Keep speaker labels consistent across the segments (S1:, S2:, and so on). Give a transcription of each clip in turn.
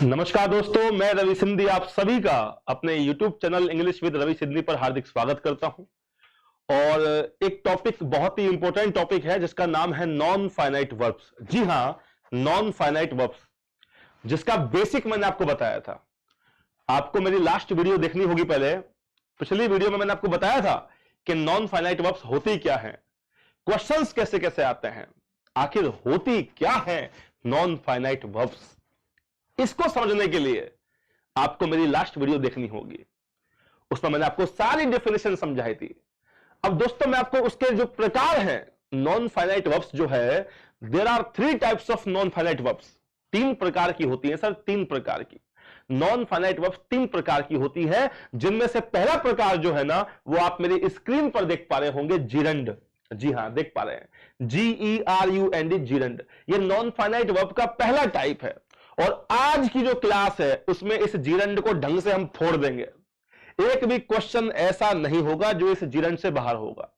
S1: नमस्कार दोस्तों, मैं रवि सिंधी आप सभी का अपने YouTube channel English with Ravi Sindhi पर हार्दिक स्वागत करता हूं। और एक टॉपिक बहुत ही इंपॉर्टेंट टॉपिक है जिसका नाम है नॉन फाइनाइट वर्ब्स। जी हां, नॉन फाइनाइट वर्ब्स, जिसका बेसिक मैंने आपको बताया था। आपको मेरी लास्ट वीडियो देखनी होगी। पहले पिछली वीडियो में मैंने आपको बताया था कि नॉन फाइनाइट वर्ब्स होती क्या है, क्वेश्चंस कैसे कैसे आते हैं, आखिर होती क्या है नॉन फाइनाइट वर्ब्स। इसको समझने के लिए आपको मेरी लास्ट वीडियो देखनी होगी। उसमें मैंने आपको सारी डेफिनेशन समझाई थी। अब दोस्तों, मैं आपको उसके जो प्रकार हैं नॉन फाइनाइट वर्ब्स जो है, there are 3 types of non finite verbs. 3 प्रकार की होती है सर, 3 प्रकार की नॉन फाइनाइट वर्ब्स 3 प्रकार की होती है, जिनमें से पहला प्रकार जो है ना, वो आप मेरी स्क्रीन पर देख पा रहे होंगे, जिरंड। जी हां, देख पा रहे हैं, GERUND, जिरंड। ये नॉन फाइनाइट वर्ब का पहला टाइप है। और आज की जो क्लास है उसमें इस जिरंड को ढंग से हम फोड़ देंगे। एक भी क्वेश्चन ऐसा नहीं होगा जो इस जिरंड से बाहर होगा।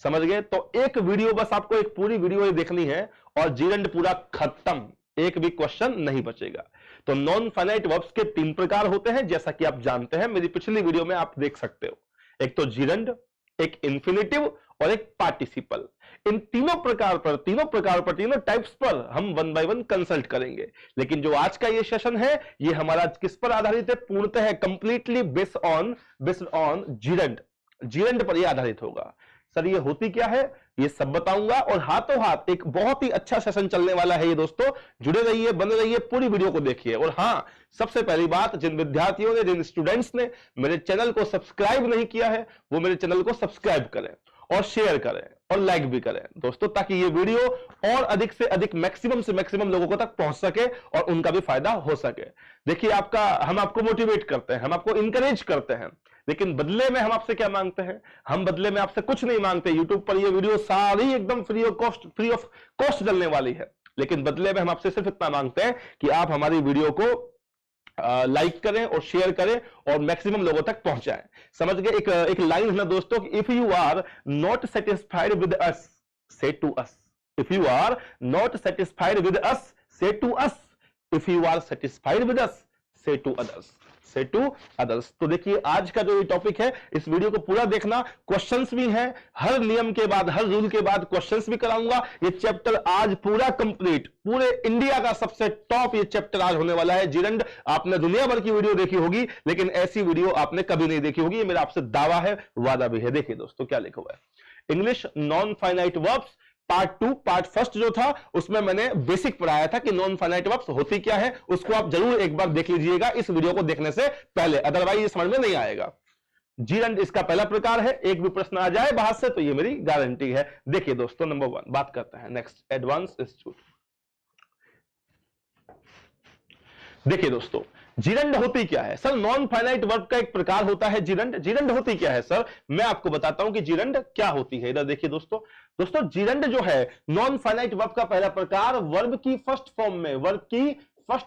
S1: समझ गए? तो एक वीडियो, बस आपको एक पूरी वीडियो ये देखनी है और जिरंड पूरा खत्म, एक भी क्वेश्चन नहीं बचेगा। तो नॉन फाइनाइट वर्ब्स के 3 प्रकार होते हैं, जैसा कि आप जानते हैं, मेरी पिछली वीडियो में आप देख सकते हो। एक तो जिरंड, एक इंफिनिटिव और एक पार्टिसिपल। इन तीनों तीनों टाइप्स पर हम 1 बाय 1 कंसल्ट करेंगे। लेकिन जो आज का ये सेशन है, ये हमारा किस पर आधारित है? पूर्णतः कंप्लीटली बेस्ड ऑन जिरंड पर ये आधारित होगा। सर ये होती क्या है, ये सब बताऊंगा। और हाथों हाथ एक बहुत ही अच्छा सेशन चलने वाला है ये दोस्तों। जुड़े रहिए, बने रहिए, पूरी वीडियो को देखिए। और हां, सबसे पहली बात, जिन विद्यार्थियों ने, जिन स्टूडेंट्स ने मेरे चैनल को सब्सक्राइब नहीं किया है, वो मेरे चैनल को सब्सक्राइब करें और शेयर करें और लाइक भी करें दोस्तों, ताकि ये वीडियो और अधिक से अधिक, मैक्सिमम से मैक्सिमम लोगों को तक पहुंच सके और उनका भी फायदा हो सके। देखिए, हम आपको मोटिवेट करते हैं, हम आपको इंकरेज करते हैं, लेकिन बदले में हम आपसे क्या मांगते हैं? हम बदले में आपसे कुछ नहीं मांगते। यूट्यूब पर ये वीडियो सारी एकदम फ्री ऑफ कॉस्ट चलने वाली है, लेकिन बदले में हम आपसे सिर्फ इतना मांगते हैं कि आप हमारी वीडियो को लाइक करें और शेयर करें और मैक्सिमम लोगों तक पहुंचाएं। समझ गए? एक लाइन है ना दोस्तों, if you are not satisfied with us, say to us. If you are not satisfied with us, say to us. If you are satisfied with us, say to others, say to others. तो देखिए, आज का जो ये topic है, इस video को पूरा देखना। क्वेश्चंस भी हैं, हर नियम के बाद, हर रूल के बाद क्वेश्चंस भी कराऊंगा। ये चैप्टर आज पूरा कंप्लीट, पूरे इंडिया का सबसे टॉप ये चैप्टर आज होने वाला है, जिरंड। आपने दुनिया भर की वीडियो देखी होगी, लेकिन ऐसी वीडियो आपने कभी नहीं देखी होगी, ये मेरा आपसे दावा है, वादा भी है। देखिए दोस्तों क्या लिखा हुआ है, English non finite verbs part first जो था, उसमें मैंने बेसिक पढ़ाया था कि नॉन फाइनाइट वर्ब्स होती क्या है। उसको आप जरूर एक बार देख लीजिएगा इस वीडियो को देखने से पहले, अदरवाइज ये समझ में नहीं आएगा। जिरंड इसका पहला प्रकार है। एक भी प्रश्न आ जाए बाहर से तो ये मेरी गारंटी है। देखिए दोस्तों, नंबर 1 बात करते हैं। Next, advance institute. देखिए दोस्तों, जिरंड होती क्या है? सर नॉन फाइनाइट वर्ब का एक प्रकार होता है जिरंड। जिरंड होती क्या है सर? मैं आपको बताता हूं कि जिरंड क्या होती है। इधर देखिए दोस्तों, जिरंड जो है नॉन फाइनाइट वर्ब का पहला प्रकार, वर्ब की फर्स्ट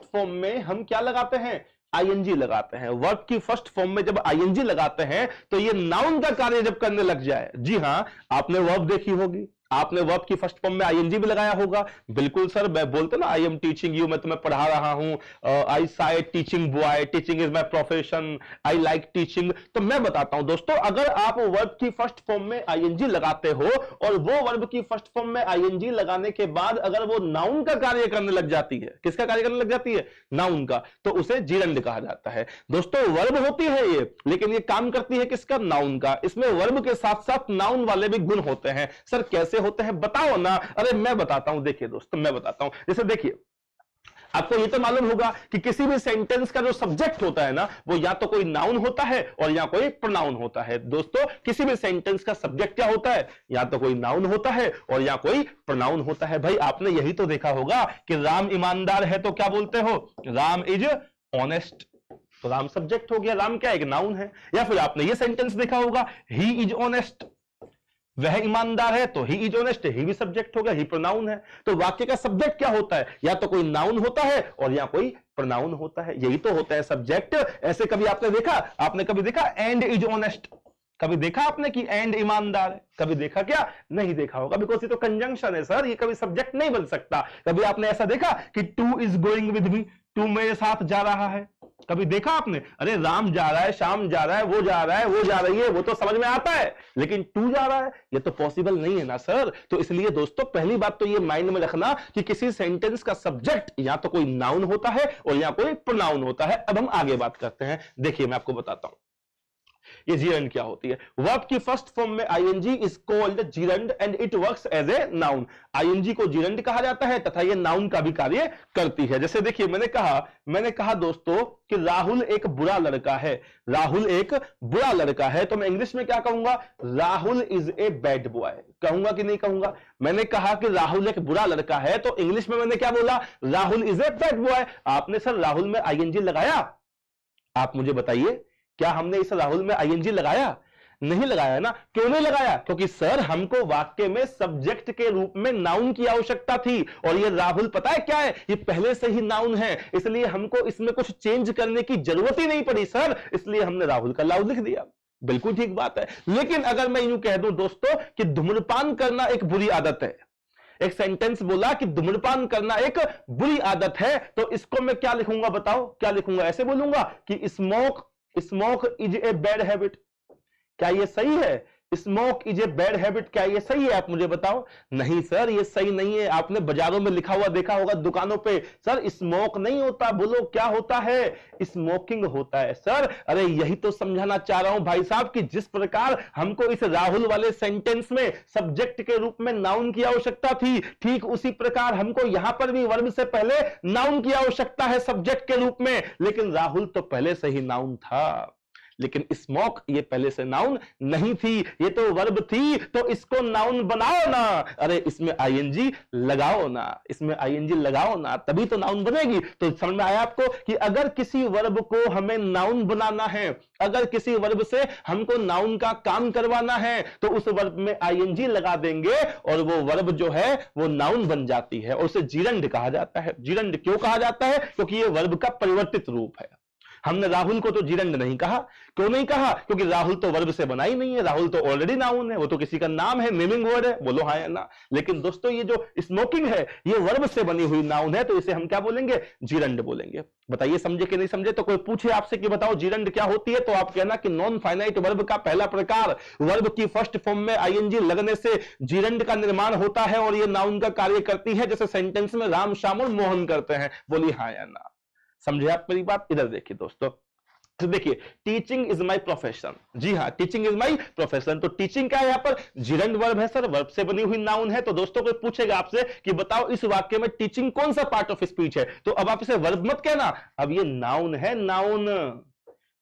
S1: फॉर्म में हम क्या लगाते हैं? आईएनजी लगाते हैं। वर्ब की फर्स्ट फॉर्म में जब आईएनजी लगाते हैं तो ये नाउन का कार्य जब करने लग जाए। जी हां, आपने वर्ब देखी होगी, आपने वर्ब की फर्स्ट फॉर्म में आईएनजी भी लगाया होगा। बिल्कुल सर, मैं बोलते ना, आई एम टीचिंग यू, मैं तुम्हें पढ़ा रहा हूं, I say teaching boy, teaching is my profession, I like teaching. तो मैं बताता हूं दोस्तों, अगर आप वर्ब की फर्स्ट फॉर्म में आईएनजी लगाते हो और वो वर्ब की फर्स्ट फॉर्म में आईएनजी लगाने के बाद अगर वो नाउन का कार्य करने लग जाती है, किसका कार्य करने लग जाती है? नाउन का, तो उसे जिरंड कहा जाता है। दोस्तों वर्ब होती है ये, लेकिन ये काम करती है किसका? नाउन का। इसमें वर्ब के साथ साथ नाउन वाले भी गुण होते हैं। सर कैसे होते हैं बताओ ना? अरे मैं बताता हूं। देखिए दोस्तों, मैं बताता हूं। जैसे देखिए, आपको ये तो मालूम होगा कि किसी भी सेंटेंस का जो सब्जेक्ट होता है ना, वो या तो कोई नाउन होता है और या कोई प्रोनाउन होता है। दोस्तों, किसी भी सेंटेंस का सब्जेक्ट क्या होता है? या तो कोई नाउन होता है और या कोई प्रोनाउन होता है। भाई आपने यही तो देखा होगा कि राम ईमानदार है तो क्या बोलते हो? Ram is honest. तो राम सब्जेक्ट हो गया, राम क्या है? एक नाउन है। या फिर आपने ये सेंटेंस देखा होगा, ही इज ऑनेस्ट, वह ईमानदार है, तो ही इज ऑनेस्ट, ही भी सब्जेक्ट हो गया, ही प्रोनाउन है। तो वाक्य का सब्जेक्ट क्या होता है? या तो कोई नाउन होता है और या कोई प्रोनाउन होता है। यही तो होता है सब्जेक्ट। ऐसे कभी आपने कभी देखा एंड इज ऑनेस्ट, कभी देखा आपने कि एंड ईमानदार है? कभी देखा क्या? नहीं देखा होगा, बिकॉज ये तो कंजंक्शन है सर, ये कभी सब्जेक्ट नहीं बन सकता। कभी आपने ऐसा देखा कि to is going with me, to मेरे साथ जा रहा है? कभी देखा आपने? अरे राम जा रहा है, श्याम जा रहा है, वो जा रहा है, वो जा रही है, वो तो समझ में आता है, लेकिन टू जा रहा है, ये तो पॉसिबल नहीं है ना सर। तो इसलिए दोस्तों पहली बात तो ये माइंड में रखना कि किसी सेंटेंस का सब्जेक्ट या तो कोई नाउन होता है और या कोई प्रोनाउन होता है। अब हम आगे बात करते हैं। देखिए मैं आपको बताता हूं ये जीरंड क्या होती है। वर्ब की फर्स्ट फॉर्म में ING is called gerund and it works as a noun. ING को जीरंड कहा जाता है तथा ये नाउन का भी कार्य करती है। जैसे देखिए मैंने कहा दोस्तों कि राहुल एक बुरा लड़का है। राहुल एक बुरा लड़का है तो मैं इंग्लिश में क्या कहूंगा? Rahul is a bad boy. कहूंगा कि नहीं कहूंगा? मैंने कहा कि राहुल एक बुरा लड़का है तो इंग्लिश में मैंने क्या बोला? Rahul is a bad boy. आपने सर राहुल में आईएनजी लगाया? आप मुझे बताइए, क्या हमने इस राहुल में आईएनजी लगाया? नहीं लगाया ना। क्यों नहीं लगाया? क्योंकि सर हमको वाक्य में सब्जेक्ट के रूप में नाउन की आवश्यकता थी और ये राहुल पता है क्या है? ये पहले से ही नाउन है, इसलिए हमको इसमें कुछ चेंज करने की जरूरत ही नहीं पड़ी सर, इसलिए हमने राहुल का नाउन लिख दिया। बिल्कुल ठीक बात है। लेकिन अगर मैं यूं कह दूं दोस्तों कि धूम्रपान करना एक बुरी आदत है, एक सेंटेंस बोला कि धूम्रपान करना एक बुरी आदत है, तो इसको मैं क्या लिखूंगा? बताओ क्या लिखूंगा? ऐसे बोलूंगा कि smoke is a bad habit. क्या ये सही है? Smoke is a bad habit, क्या ये सही है? आप मुझे बताओ। नहीं सर ये सही नहीं है। आपने बाजारों में लिखा हुआ देखा होगा दुकानों पे, सर स्मोक नहीं होता। बोलो क्या होता है? स्मोकिंग होता है सर। अरे यही तो समझाना चाह रहा हूं भाई साहब कि जिस प्रकार हमको इस राहुल वाले सेंटेंस में सब्जेक्ट के रूप में नाउन की आवश्यकता थी, ठीक उसी प्रकार हमको यहां पर भी वर्ब से पहले नाउन की आवश्यकता है सब्जेक्ट के रूप में। लेकिन राहुल तो पहले से ही नाउन था, लेकिन स्मोक ये पहले से नाउन नहीं थी, ये तो वर्ब थी। तो इसको नाउन बनाओ ना। अरे इसमें आईएनजी लगाओ ना, इसमें आईएनजी लगाओ ना, तभी तो नाउन बनेगी। तो समझ में आया आपको कि अगर किसी वर्ब को हमें नाउन बनाना है, अगर किसी वर्ब से हमको नाउन का काम करवाना है, तो उस वर्ब में आईएनजी लगा देंगे और वो वर्ब जो है वो नाउन बन जाती है और उसे जीरंड कहा जाता है। जीरंड क्यों कहा जाता है? क्योंकि ये वर्ब का परिवर्तित रूप है। हमने राहुल को तो जीरंड नहीं कहा। क्यों नहीं कहा? क्योंकि राहुल तो वर्ब से बना ही नहीं है, राहुल तो ऑलरेडी नाउन है, वो तो किसी का नाम है, नेमिंग वर्ड है। बोलो हाँ या ना। लेकिन दोस्तों ये जो स्मोकिंग है ये वर्ब से बनी हुई नाउन है, तो इसे हम क्या बोलेंगे? जीरंड बोलेंगे। बताइए समझे कि नहीं समझे? तो कोई पूछे आपसे कि बताओ जीरंड क्या होती है, तो आप कहना कि नॉन फाइनाइट वर्ब का पहला प्रकार, वर्ब की फर्स्ट फॉर्म में आईएनजी लगने से जीरंड का निर्माण होता है और ये नाउन का कार्य करती है, जैसे सेंटेंस में राम श्याम और मोहन करते हैं। बोलिए हाँ या ना। समझे आप मेरी बात? इधर देखिए दोस्तों, तो देखिए टीचिंग इज माई प्रोफेशन। जी हाँ, टीचिंग इज माई प्रोफेशन। तो टीचिंग क्या है? यहाँ पर जीरंड वर्ब है सर, वर्ब से बनी हुई नाउन है। तो दोस्तों कोई पूछेगा आपसे कि बताओ इस वाक्य में टीचिंग कौन सा पार्ट ऑफ स्पीच है, तो अब आप इसे वर्ब मत कहना, अब ये नाउन है, नाउन।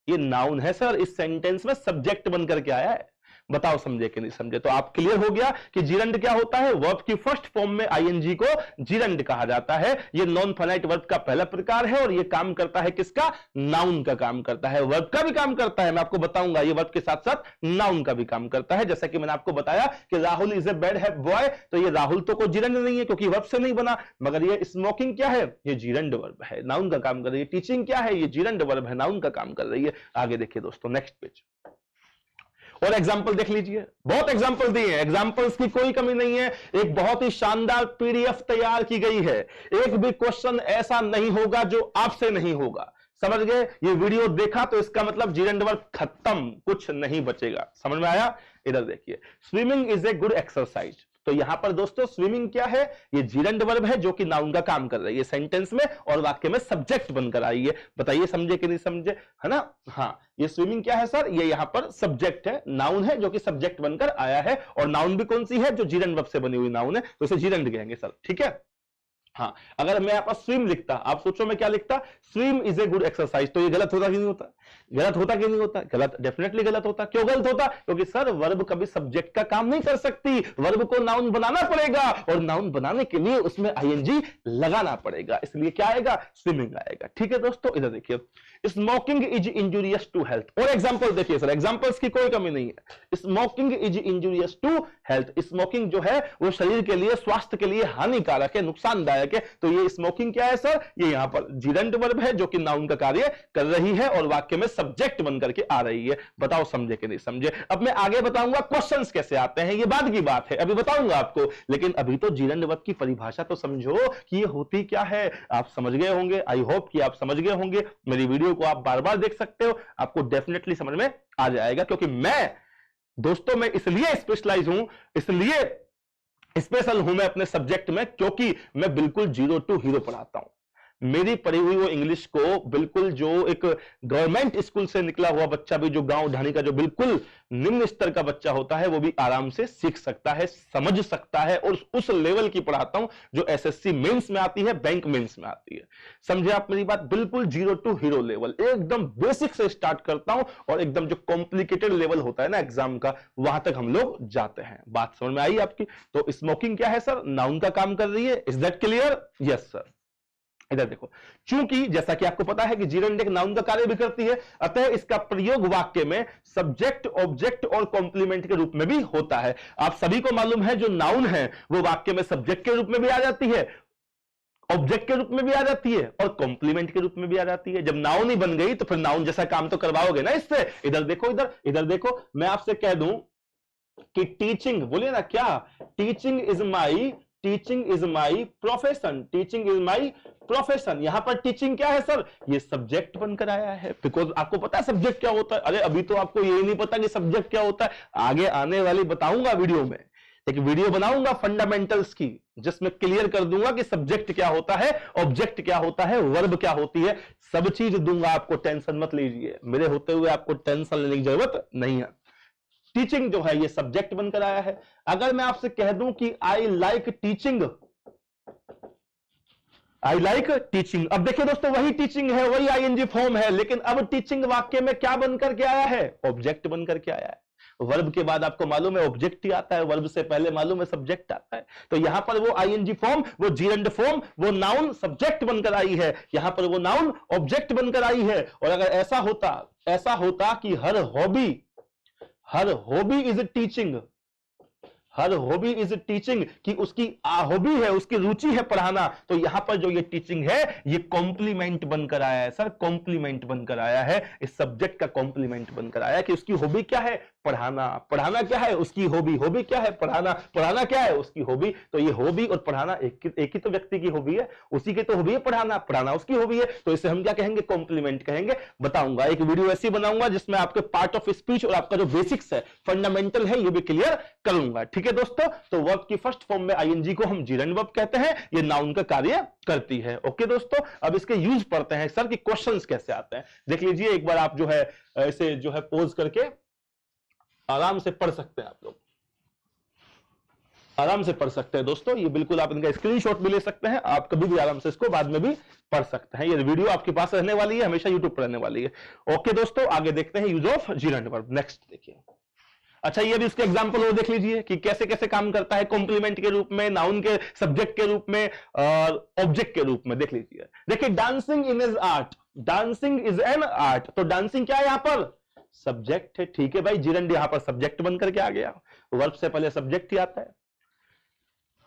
S1: ये नाउन है सर, इस सेंटेंस में सब्जेक्ट बनकर के आया है। बताओ समझे कि नहीं समझे? तो आप क्लियर हो गया कि जीरंड क्या होता है? वर्ब की फर्स्ट फॉर्म में आईएनजी को जीरंड कहा जाता है। ये नॉन फाइनाइट वर्ब का पहला प्रकार है और ये काम करता है किसका? नाउन का काम करता है। वर्ब का भी काम करता है, मैं आपको बताऊंगा, ये वर्ब के साथ साथ नाउन का भी काम करता है। जैसा कि मैंने आपको बताया कि Rahul is a bad boy, तो ये राहुल तो कोई जीरंड नहीं है क्योंकि वर्ब से नहीं बना, मगर ये स्मोकिंग क्या है? ये जीरंड वर्ब है, नाउन का काम कर रही है। टीचिंग क्या है? ये जीरंड वर्ब है, नाउन का काम कर रही है। आगे देखिए दोस्तों, नेक्स्ट पेज और एग्जाम्पल देख लीजिए। बहुत एग्जाम्पल दिए हैं, एग्जाम्पल्स की कोई कमी नहीं है। एक बहुत ही शानदार पीडीएफ तैयार की गई है, एक भी क्वेश्चन ऐसा नहीं होगा जो आपसे नहीं होगा। समझ गए? ये वीडियो देखा तो इसका मतलब जीरंड वर्ब खत्म, कुछ नहीं बचेगा। समझ में आया? इधर देखिए, swimming is a good exercise. तो यहां पर दोस्तों स्विमिंग क्या है? ये जीरंड वर्ब है जो कि नाउन का काम कर रही है सेंटेंस में और वाक्य में सब्जेक्ट बनकर आई है। बताइए समझे कि नहीं समझे? है ना? हाँ, ये स्विमिंग क्या है सर? ये यहां पर सब्जेक्ट है, नाउन है जो कि सब्जेक्ट बनकर आया है। और नाउन भी कौन सी है? जो जीरंड वर्ब से बनी हुई नाउन है, तो इसे जीरंड कहेंगे सर। ठीक है? हाँ, अगर मैं यहां पर स्विम लिखता, आप सोचो मैं क्या लिखता? Swim is a good exercise, तो ये गलत होता कि नहीं होता? गलत होता कि नहीं होता? गलत, डेफिनेटली गलत होता। क्यों गलत होता? क्योंकि सर वर्ब कभी सब्जेक्ट का काम नहीं कर सकती, वर्ब को नाउन बनाना पड़ेगा और नाउन बनाने के लिए उसमें आईएनजी लगाना पड़ेगा, इसलिए क्या आएगा? स्विमिंग आएगा। ठीक है दोस्तों, इधर देखिए, smoking is injurious to health. और एग्जांपल देखिए सर, एग्जांपल्स की कोई कमी नहीं है। Smoking is injurious to health, smoking जो है वो शरीर के लिए, स्वास्थ्य के लिए हानिकारक है, नुकसानदायक करके। तो ये स्मोकिंग क्या है सर? ये यहां पर जीरंड वर्ब है जो कि नाउन का कार्य कर रही है और वाक्य में सब्जेक्ट बन करके आ रही है। बताओ समझे कि नहीं समझे? अब मैं आगे बताऊंगा क्वेश्चंस कैसे आते हैं, ये बाद की बात है, अभी बताऊंगा आपको। लेकिन अभी तो जीरंड वर्ब की परिभाषा तो समझो कि ये होती क्या है। आप समझ गए होंगे, आई होप कि आप समझ गए होंगे। मेरी वीडियो को आप बार बार देख सकते हो, आपको डेफिनेटली समझ में आ जाएगा। क्योंकि मैं दोस्तों मैं इसलिए स्पेशलाइज हूं, इसलिए स्पेशल हूं मैं अपने सब्जेक्ट में, क्योंकि मैं बिल्कुल 0 टू हीरो पढ़ाता हूं। मेरी पढ़ी हुई वो इंग्लिश को बिल्कुल जो एक गवर्नमेंट स्कूल से निकला हुआ बच्चा भी, जो गांव ढाणी का जो बिल्कुल निम्न स्तर का बच्चा होता है, वो भी आराम से सीख सकता है, समझ सकता है। और उस लेवल की पढ़ाता हूं जो एसएससी मेंस में आती है, बैंक मेंस में आती है। समझे आप मेरी बात? बिल्कुल 0 टू हीरो लेवल, एकदम बेसिक से स्टार्ट करता हूं और एकदम जो कॉम्प्लिकेटेड लेवल होता है ना एग्जाम का, वहां तक हम लोग जाते हैं। बात समझ में आई आपकी? तो स्मोकिंग क्या है सर? नाउन का काम कर रही है। Is that clear? Yes sir. इधर देखो, चूंकि जैसा कि आपको पता है कि जीरंड एक नाउन का कार्य भी करती है, अतः इसका प्रयोग वाक्य में सब्जेक्ट, ऑब्जेक्ट और कॉम्प्लीमेंट के रूप में भी होता है। आप सभी को मालूम है जो नाउन है वो वाक्य में सब्जेक्ट के रूप में भी आ जाती है, ऑब्जेक्ट के रूप में भी आ जाती है और कॉम्प्लीमेंट के रूप में भी आ जाती है। जब नाउन ही बन गई तो फिर नाउन जैसा काम तो करवाओगे ना इससे। इधर देखो, इधर देखो, मैं आपसे कह दूं कि टीचिंग, बोलिए ना क्या, teaching is my profession, teaching is my profession. यहां पर टीचिंग क्या है सर? ये सब्जेक्ट बनकर आया है। बिकॉज आपको पता है सब्जेक्ट क्या होता है? अरे अभी तो आपको ये नहीं पता कि सब्जेक्ट क्या होता है। आगे आने वाली बताऊंगा वीडियो में, एक वीडियो बनाऊंगा फंडामेंटल्स की, जिसमें क्लियर कर दूंगा कि सब्जेक्ट क्या होता है, ऑब्जेक्ट क्या होता है, वर्ब क्या होती है, सब चीज दूंगा आपको। टेंशन मत लीजिए, मेरे होते हुए आपको टेंशन लेने की जरूरत नहीं है। टीचिंग जो है ये सब्जेक्ट बनकर आया है। अगर मैं आपसे कह दूं कि आई लाइक टीचिंग, अब देखिए दोस्तों, वही टीचिंग है, वही आईएनजी फॉर्म है, लेकिन अब टीचिंग वाक्य में क्या बनकर के आया है? ऑब्जेक्ट बनकर के आया है। वर्ब के बाद आपको मालूम है ऑब्जेक्ट ही आता है, वर्ब से पहले मालूम है सब्जेक्ट आता है। तो यहां पर वो आईएनजी फॉर्म, वो जीरंड फॉर्म, वो नाउन सब्जेक्ट बनकर आई है, यहां पर वो नाउन ऑब्जेक्ट बनकर आई है। और अगर ऐसा होता कि her hobby is teaching, her hobby is teaching, कि उसकी हॉबी है, उसकी रुचि है पढ़ाना, तो यहां पर जो ये टीचिंग है ये कॉम्प्लीमेंट बनकर आया है सर, कॉम्प्लीमेंट बनकर आया है। इस सब्जेक्ट का कॉम्प्लीमेंट बनकर आया कि उसकी हॉबी क्या है? पढ़ाना। पढ़ाना क्या है? उसकी हॉबी। हॉबी क्या है? पढ़ाना। पढ़ाना क्या है? उसकी हॉबी। तो ये हॉबी और पढ़ाना एक ही तो व्यक्ति की हॉबी है, उसी की तो हॉबी है पढ़ाना, पढ़ाना उसकी हॉबी है। तो इसे हम क्या कहेंगे? कॉम्प्लीमेंट कहेंगे। बताऊंगा, एक वीडियो ऐसी बनाऊंगा जिसमें आपके पार्ट ऑफ स्पीच और आपका जो बेसिक्स है, फंडामेंटल है, ये भी क्लियर करूंगा। ठीक है दोस्तों? तो वर्ब की फर्स्ट फॉर्म में आईएनजी को हम जीरंड वर्ब कहते हैं, ये नाउन का कार्य करती है। ओके दोस्तों, अब इसके यूज पढ़ते हैं सर कि क्वेश्चंस कैसे आते हैं। देख लीजिए एक बार, आप जो है इसे जो है पोज करके आराम से पढ़ सकते हैं, आप लोग आराम से पढ़ सकते हैं दोस्तों। ये बिल्कुल आप इनका स्क्रीनशॉट भी ले सकते हैं, आप कभी भी आराम से इसको बाद में भी पढ़ सकते हैं। ये वीडियो आपके पास रहने वाली है, हमेशा यूट्यूब पर रहने वाली है। ओके दोस्तों, आगे देखते हैं use of gerund verb. Next देखिए, अच्छा ये भी इसके एग्जांपल और देख लीजिए कि कैसे कैसे काम करता है, कॉम्प्लीमेंट के रूप में, नाउन के सब्जेक्ट के रूप में और ऑब्जेक्ट के रूप में। देख लीजिए, देखिए dancing in is art, dancing is an art. तो डांसिंग क्या है? यहां पर सब्जेक्ट है। ठीक है भाई, जीरंड यहां पर सब्जेक्ट बनकर के आ गया, वर्ब से पहले सब्जेक्ट ही आता है।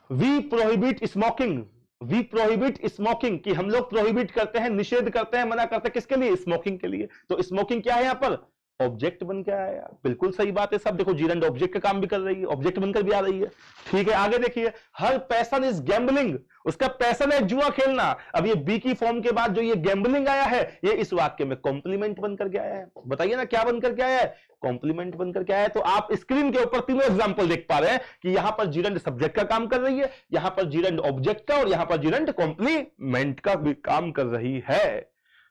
S1: We prohibit smoking, we prohibit smoking, कि हम लोग प्रोहिबिट करते हैं, निषेध करते हैं, मना करते हैं, किसके लिए? स्मोकिंग के लिए। तो स्मोकिंग क्या है? यहां पर ऑब्जेक्ट बन के आया। बिल्कुल सही बात है सब। देखो जीरंड ऑब्जेक्ट का काम भी कर रही है, ऑब्जेक्ट बनकर भी आ रही है। ठीक है, आगे देखिए, हर पैशन इज गैम्बलिंग, उसका पैशन है जुआ खेलना। अब ये बी की फॉर्म के बाद जो ये गैम्बलिंग आया है, ये इस वाक्य में कॉम्प्लीमेंट बनकर के आया है। बताइए ना क्या बनकर के आया है? कॉम्प्लीमेंट बनकर के आया है। तो आप स्क्रीन के ऊपर तीनों एग्जांपल देख पा रहे हैं कि यहां पर जीरंड सब्जेक्ट का काम कर रही है, यहां पर जीरंड ऑब्जेक्ट का, और यहां पर जीरंड कॉम्प्लीमेंट का भी काम कर रही है।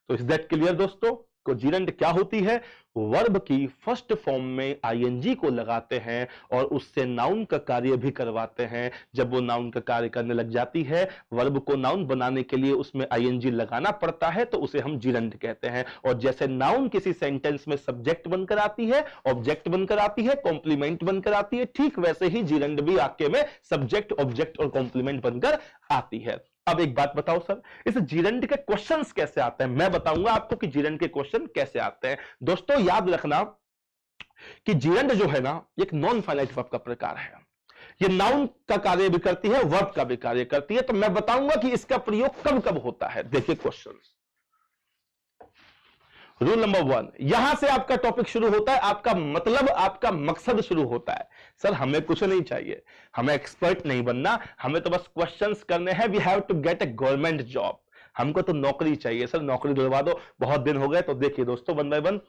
S1: तो इज दैट क्लियर दोस्तों? को जीरंड क्या होती है? वर्ब की फर्स्ट फॉर्म में आईएनजी को लगाते हैं और उससे नाउन का कार्य भी करवाते हैं। जब वो नाउन का कार्य करने लग जाती है, वर्ब को नाउन बनाने के लिए उसमें आईएनजी लगाना पड़ता है, तो उसे हम जीरंड कहते हैं। और जैसे नाउन किसी सेंटेंस में सब्जेक्ट बनकर आती है, ऑब्जेक्ट बनकर आती है, कॉम्प्लीमेंट बनकर आती है, ठीक वैसे ही जीरंड भी वाक्य में सब्जेक्ट, ऑब्जेक्ट और कॉम्प्लीमेंट बनकर आती है। अब एक बात बताओ सर, इस जीरंड के क्वेश्चंस कैसे आते हैं? मैं बताऊंगा आपको कि जीरंड के क्वेश्चन कैसे आते हैं। दोस्तों याद रखना कि जीरंड जो है ना, एक नॉन फाइनाइट वर्ब का प्रकार है। ये नाउन का कार्य भी करती है, वर्ब का भी कार्य करती है। तो मैं बताऊंगा कि इसका प्रयोग कब कब होता है। देखिए क्वेश्चन, रूल नंबर 1, यहां से आपका टॉपिक शुरू होता है, आपका मतलब, आपका मकसद शुरू होता है। सर हमें कुछ नहीं चाहिए, हमें एक्सपर्ट नहीं बनना, हमें तो बस क्वेश्चंस करने हैं। We have to get a government job, हमको तो नौकरी चाहिए। सर नौकरी दिलवा दो, बहुत दिन हो गए। तो देखिए दोस्तों, one by one.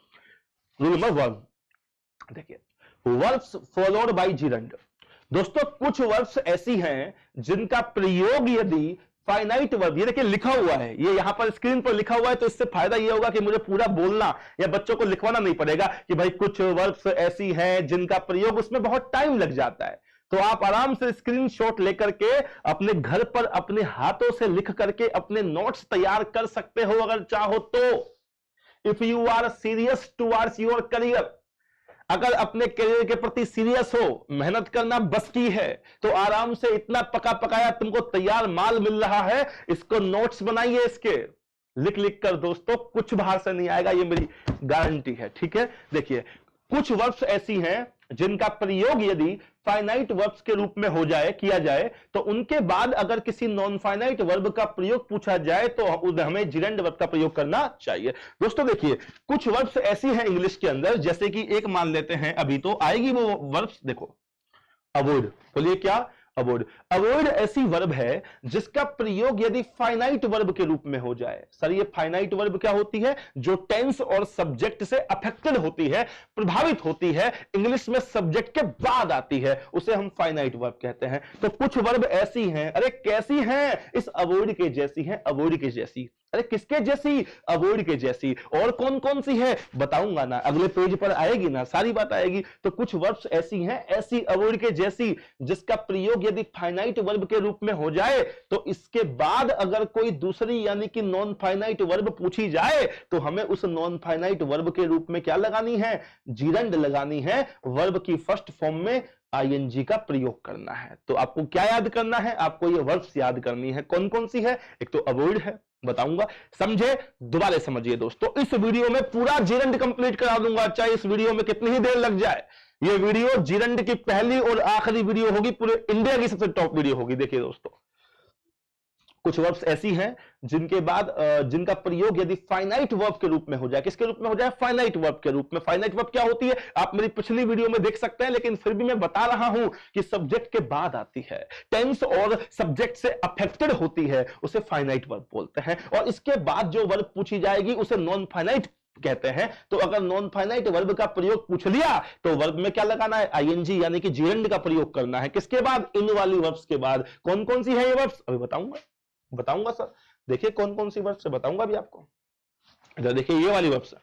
S1: Rule number 1 देखिए, वर्ब्स फॉलोड बाय जिरंड। दोस्तों कुछ वर्ब्स ऐसी हैं जिनका प्रयोग यदि फाइनाइट वर्ब, ये देखिए लिखा हुआ है, ये यहां पर स्क्रीन पर लिखा हुआ है, तो इससे फायदा ये होगा कि मुझे पूरा बोलना या बच्चों को लिखवाना नहीं पड़ेगा कि भाई कुछ वर्ब्स ऐसी हैं जिनका प्रयोग, उसमें बहुत टाइम लग जाता है। तो आप आराम से स्क्रीनशॉट लेकर के अपने घर पर अपने हाथों से लिख करके अपने नोट्स तैयार कर सकते हो अगर चाहो तो। If you are serious towards your career, अगर अपने करियर के प्रति सीरियस हो, मेहनत करना बस की है, तो आराम से इतना पका पकाया तुमको तैयार माल मिल रहा है, इसको नोट्स बनाइए, इसके लिख लिख कर दोस्तों, कुछ बाहर से नहीं आएगा, ये मेरी गारंटी है। ठीक है, देखिए कुछ वर्ब्स ऐसी हैं जिनका प्रयोग यदि फाइनाइट वर्ब्स के रूप में हो जाए, किया जाए, तो उनके बाद अगर किसी नॉन फाइनाइट वर्ब का प्रयोग पूछा जाए तो हमें जिरेंड वर्ब का प्रयोग करना चाहिए। दोस्तों देखिए कुछ वर्ब्स ऐसी हैं इंग्लिश के अंदर, जैसे कि एक मान लेते हैं, अभी तो आएगी वो वर्ब्स, देखो अवॉइड, बोलिए क्या, अवॉइड। अवॉइड ऐसी वर्ब है जिसका प्रयोग यदि फाइनाइट वर्ब के रूप में हो जाए। सर ये फाइनाइट वर्ब क्या होती है? जो टेंस और सब्जेक्ट से अफेक्टेड होती है, प्रभावित होती है, इंग्लिश में सब्जेक्ट के बाद आती है, उसे हम फाइनाइट वर्ब कहते हैं। तो कुछ वर्ब ऐसी हैं, अरे कैसी हैं? इस अवॉइड के जैसी हैं, अवॉइड के जैसी। अरे किसके जैसी? अवॉइड के जैसी। और कौन कौन सी है बताऊंगा ना, अगले पेज पर आएगी ना, सारी बात आएगी। तो कुछ वर्ब्स ऐसी हैं, ऐसी अवॉइड के जैसी, जिसका प्रयोग यदि फाइनाइट वर्ब के रूप में हो जाए तो इसके बाद अगर कोई दूसरी यानी कि नॉन फाइनाइट वर्ब पूछी जाए तो हमें उस नॉन फाइनाइट वर्ब के रूप में क्या लगानी है? जीरंड लगानी है। वर्ब की फर्स्ट फॉर्म में आईएनजी का प्रयोग करना है। तो आपको क्या याद करना है? आपको ये वर्ब्स याद करनी है। कौन कौन सी है? एक तो अवॉइड है, बताऊंगा, समझे? दोबारा समझिए दोस्तों, इस वीडियो में पूरा जीरंड कंप्लीट करा दूंगा, चाहे इस वीडियो में कितनी ही देर लग जाए। ये वीडियो जीरंड की पहली और आखिरी वीडियो होगी, पूरे इंडिया की सबसे टॉप वीडियो होगी। देखिए दोस्तों, कुछ वर्ब्स ऐसी हैं जिनके बाद जिनका प्रयोग यदि फाइनाइट वर्ब के रूप में हो जाए, किसके रूप में हो जाए? फाइनाइट वर्ब के रूप में। फाइनाइट वर्ब क्या होती है आप मेरी पिछली वीडियो में देख सकते हैं, लेकिन फिर भी मैं बता रहा हूं कि सब्जेक्ट के बाद आती है, टेंस और सब्जेक्ट से अफेक्टेड होती है, उसे फाइनाइट वर्ब बोलते हैं। और इसके बाद जो वर्ब पूछी जाएगी उसे नॉन फाइनाइट कहते हैं। तो अगर नॉन फाइनाइट वर्ब का प्रयोग पूछ लिया तो वर्ब में क्या लगाना है? आईएनजी यानी कि जीरंड का प्रयोग करना है। किसके बाद? इन वाली वर्ब्स के बाद। कौन कौन सी है ये वर्ब्स? अभी बताऊंगा सर। देखिए कौन कौन सी वर्ब्स है, बताऊंगा भी आपको। इधर देखिए ये वाली वर्ब्स है,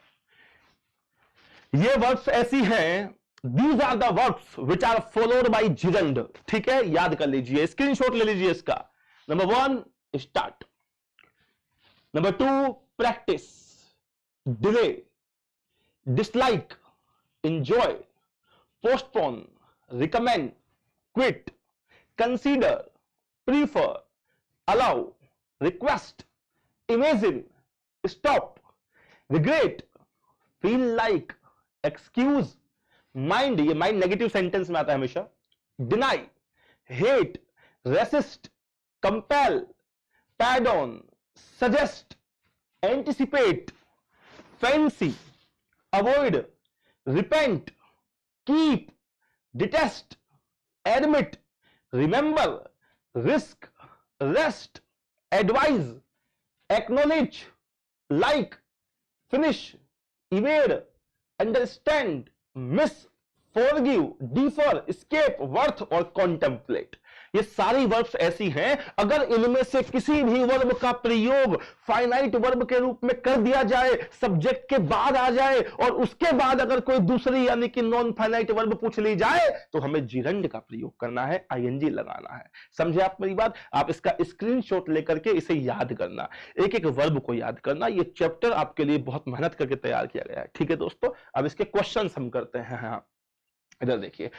S1: ये वर्ब्स ऐसी हैं, these are the verbs which are followed by gerund. ठीक है, याद कर लीजिए, स्क्रीनशॉट ले लीजिए इसका। Number 1 start, number 2 practice, delay, dislike, enjoy, postpone, recommend, quit, consider, prefer, allow, request, imagine, stop, regret, feel like, excuse, mind, ये mind negative sentence में आता है हमेशा, deny, hate, resist, compel, pardon, suggest, anticipate, fancy, avoid, repent, keep, detest, admit, remember, risk, rest, advise, acknowledge, like, finish, evade, understand, miss, forgive, defer, escape, worth और contemplate। ये सारी verbs ऐसी हैं, अगर इनमें से किसी भी वर्ब का प्रयोग फाइनाइट वर्ब के रूप में कर दिया जाए, सब्जेक्ट के बाद आ जाए और उसके बाद अगर कोई दूसरी यानी कि नॉन फाइनाइट वर्ब पूछ ली जाए तो हमें जीरंड का प्रयोग करना है, आईएनजी लगाना है। समझे आप मेरी बात? आप इसका स्क्रीनशॉट लेकर के इसे याद करना, एक एक वर्ब को याद करना। ये चैप्टर आपके लिए बहुत मेहनत करके तैयार किया गया है। ठीक है दोस्तों, अब इसके क्वेश्चन हम करते हैं। हाँ, इधर देखिए,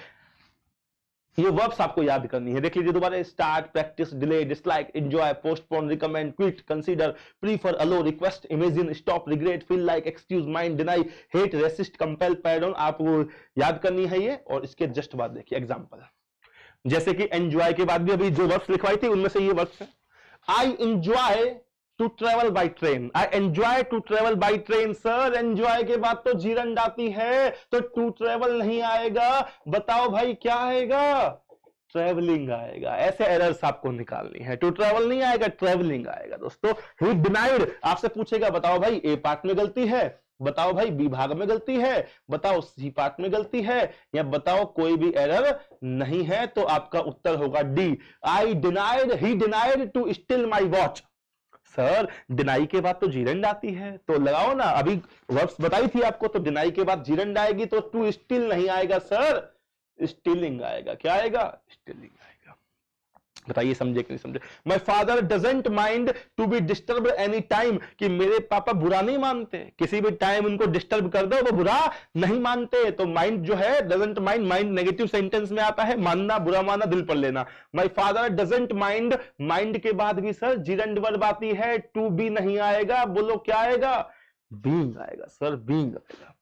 S1: ये वर्ब्स आपको याद करनी है। देख लीजिए दोबारा, start, practice, delay, dislike, enjoy, postpone, recommend, quit, consider, prefer, allow, request, imagine, stop, regret, feel like, excuse, mind, deny, hate, resist, compel, pardon. आप वो याद करनी है ये। और इसके जस्ट बाद देखिए एग्जांपल, जैसे कि एंजॉय के बाद भी अभी जो वर्ड्स लिखवाई थी उनमें से ये वर्ड्स है। I enjoy to travel by train, I enjoy to travel by train. Sir enjoy के बाद तो जीरंड आती है, तो टू ट्रेवल नहीं आएगा। बताओ भाई क्या आएगा? ट्रेवलिंग आएगा। ऐसे एरर्स आपको निकालनी है। टू ट्रेवल नहीं आएगा, ट्रेवलिंग आएगा दोस्तों। ही डिनाइड आपसे पूछेगा, बताओ भाई ए पार्ट में गलती है, बताओ भाई बी भाग में गलती है, बताओ सी पार्ट में गलती है, या बताओ कोई भी एरर नहीं है, तो आपका उत्तर होगा D. I denied, he denied to steal my watch. Sir deny के बाद तो जीरंड आती है, तो लगाओ ना, अभी वर्ड्स बताई थी आपको, तो डिनाई के बाद जीरंड आएगी, तो टू स्टील नहीं आएगा सर, स्टीलिंग आएगा। क्या आएगा? स्टीलिंग आएगा। बताइए समझे कि नहीं समझे? My father doesn't mind to be disturb any time, कि मेरे पापा बुरा नहीं मानते, किसी भी टाइम उनको डिस्टर्ब कर दो वो बुरा नहीं मानते। तो माइंड जो है, doesn't mind, mind negative sentence में आता है, मानना, बुरा मानना, दिल पर लेना। My father doesn't mind, mind के बाद भी सर जीरंड वर्ब आती है, टू बी नहीं आएगा। बोलो क्या आएगा? बीइंग आएगा सर, बीइंग आएगा,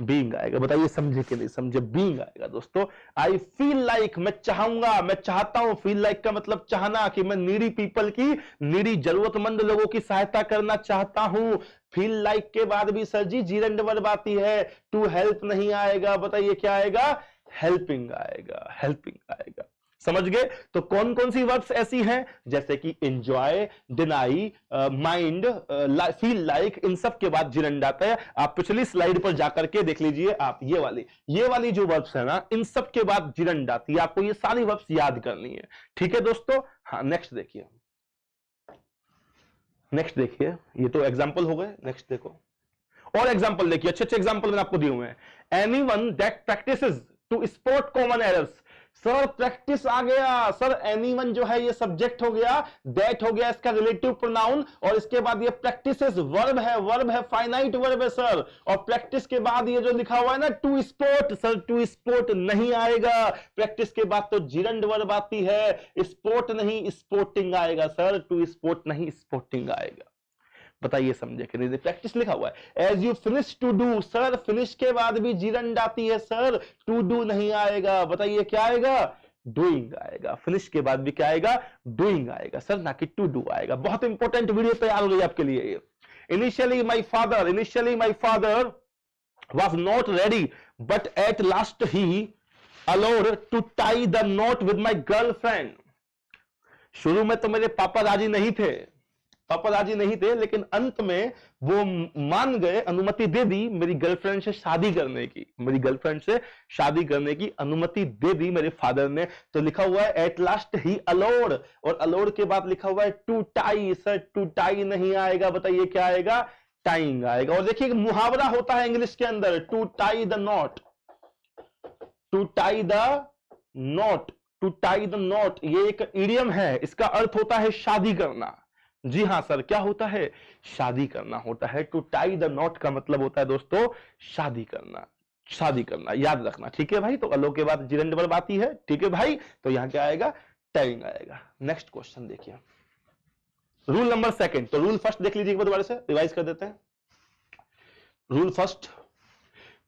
S1: बीइंग आएगा। बताइए समझे कि नहीं समझे? बीइंग आएगा दोस्तों। आई फील लाइक, मैं चाहूंगा, मैं चाहता हूं। फील लाइक का मतलब चाहना, कि मैं नीडी पीपल की, नीडी जरूरतमंद लोगों की सहायता करना चाहता हूं। फील लाइक के बाद भी सर जी जीरंड वर्ब आती है, टू हेल्प नहीं आएगा। बताइए क्या आएगा? हेल्पिंग आएगा, हेल्पिंग आएगा। समझ गए? तो कौन कौन सी वर्ब्स ऐसी हैं, जैसे कि enjoy, deny, mind, feel like, इन सब के बाद जीरंड आता है। आप पिछली स्लाइड पर जाकर के देख लीजिए, आप ये वाली जो वर्ब्स है ना, इन सब के बाद जीरंड आती है। आपको ये सारी वर्ब्स याद करनी है, ठीक है दोस्तों? हाँ नेक्स्ट देखिए, नेक्स्ट देखिए, ये तो एग्जाम्पल हो गए। नेक्स्ट देखो, और एग्जाम्पल देखिए, अच्छे अच्छे एग्जाम्पल मैंने आपको दिए हुए हैं। Anyone that practices to spot common errors. Sir practice आ गया सर, एनीवन जो है ये सब्जेक्ट हो गया, दैट हो गया इसका रिलेटिव प्रोनाउन, और इसके बाद ये प्रैक्टिसेस वर्ब है, फाइनाइट वर्ब है सर। और प्रैक्टिस के बाद ये जो लिखा हुआ है ना to sport, sir to sport नहीं आएगा। प्रैक्टिस के बाद तो जीरंड वर्ब आती है, स्पोर्ट नहीं स्पोर्टिंग आएगा सर, टू स्पोर्ट नहीं स्पोर्टिंग आएगा। बताइए समझे कि नहीं? प्रैक्टिस लिखा हुआ है। As you finish to do, sir finish के बाद भी जीरंड आती है सर, टू डू नहीं आएगा। बताइए क्या आएगा? डूइंग आएगा। फिनिश के बाद भी क्या आएगा? डूइंग आएगा सर, ना कि टू डू आएगा। बहुत इंपॉर्टेंट वीडियो तैयार हो गई आपके लिए। Initially my father was not ready, but at last he allowed to tie the knot with my girlfriend. शुरू में तो मेरे पापा राजी नहीं थे, लेकिन अंत में वो मान गए, अनुमति दे दी मेरी गर्लफ्रेंड से शादी करने की अनुमति दे दी मेरे फादर ने। तो लिखा हुआ है एट लास्ट ही अलाउड, और अलाउड के बाद लिखा हुआ है to tie. Sir to tie नहीं आएगा, बताइए क्या आएगा? टाइंग आएगा। और देखिए मुहावरा होता है इंग्लिश के अंदर, to tie the knot, to tie the knot, ये एक इडियम है, इसका अर्थ होता है शादी करना। जी हां सर, क्या होता है? शादी करना होता है। टू टाई द नॉट का मतलब होता है दोस्तों शादी करना, याद रखना, ठीक है भाई? तो अलो के बाद जीरंड वर्ब आती है, ठीक है भाई? तो यहां क्या आएगा? टाइंग आएगा। नेक्स्ट क्वेश्चन देखिए, रूल नंबर सेकंड। तो रूल फर्स्ट देख लीजिए एक बार, दोबारा से रिवाइज कर देते हैं। रूल फर्स्ट,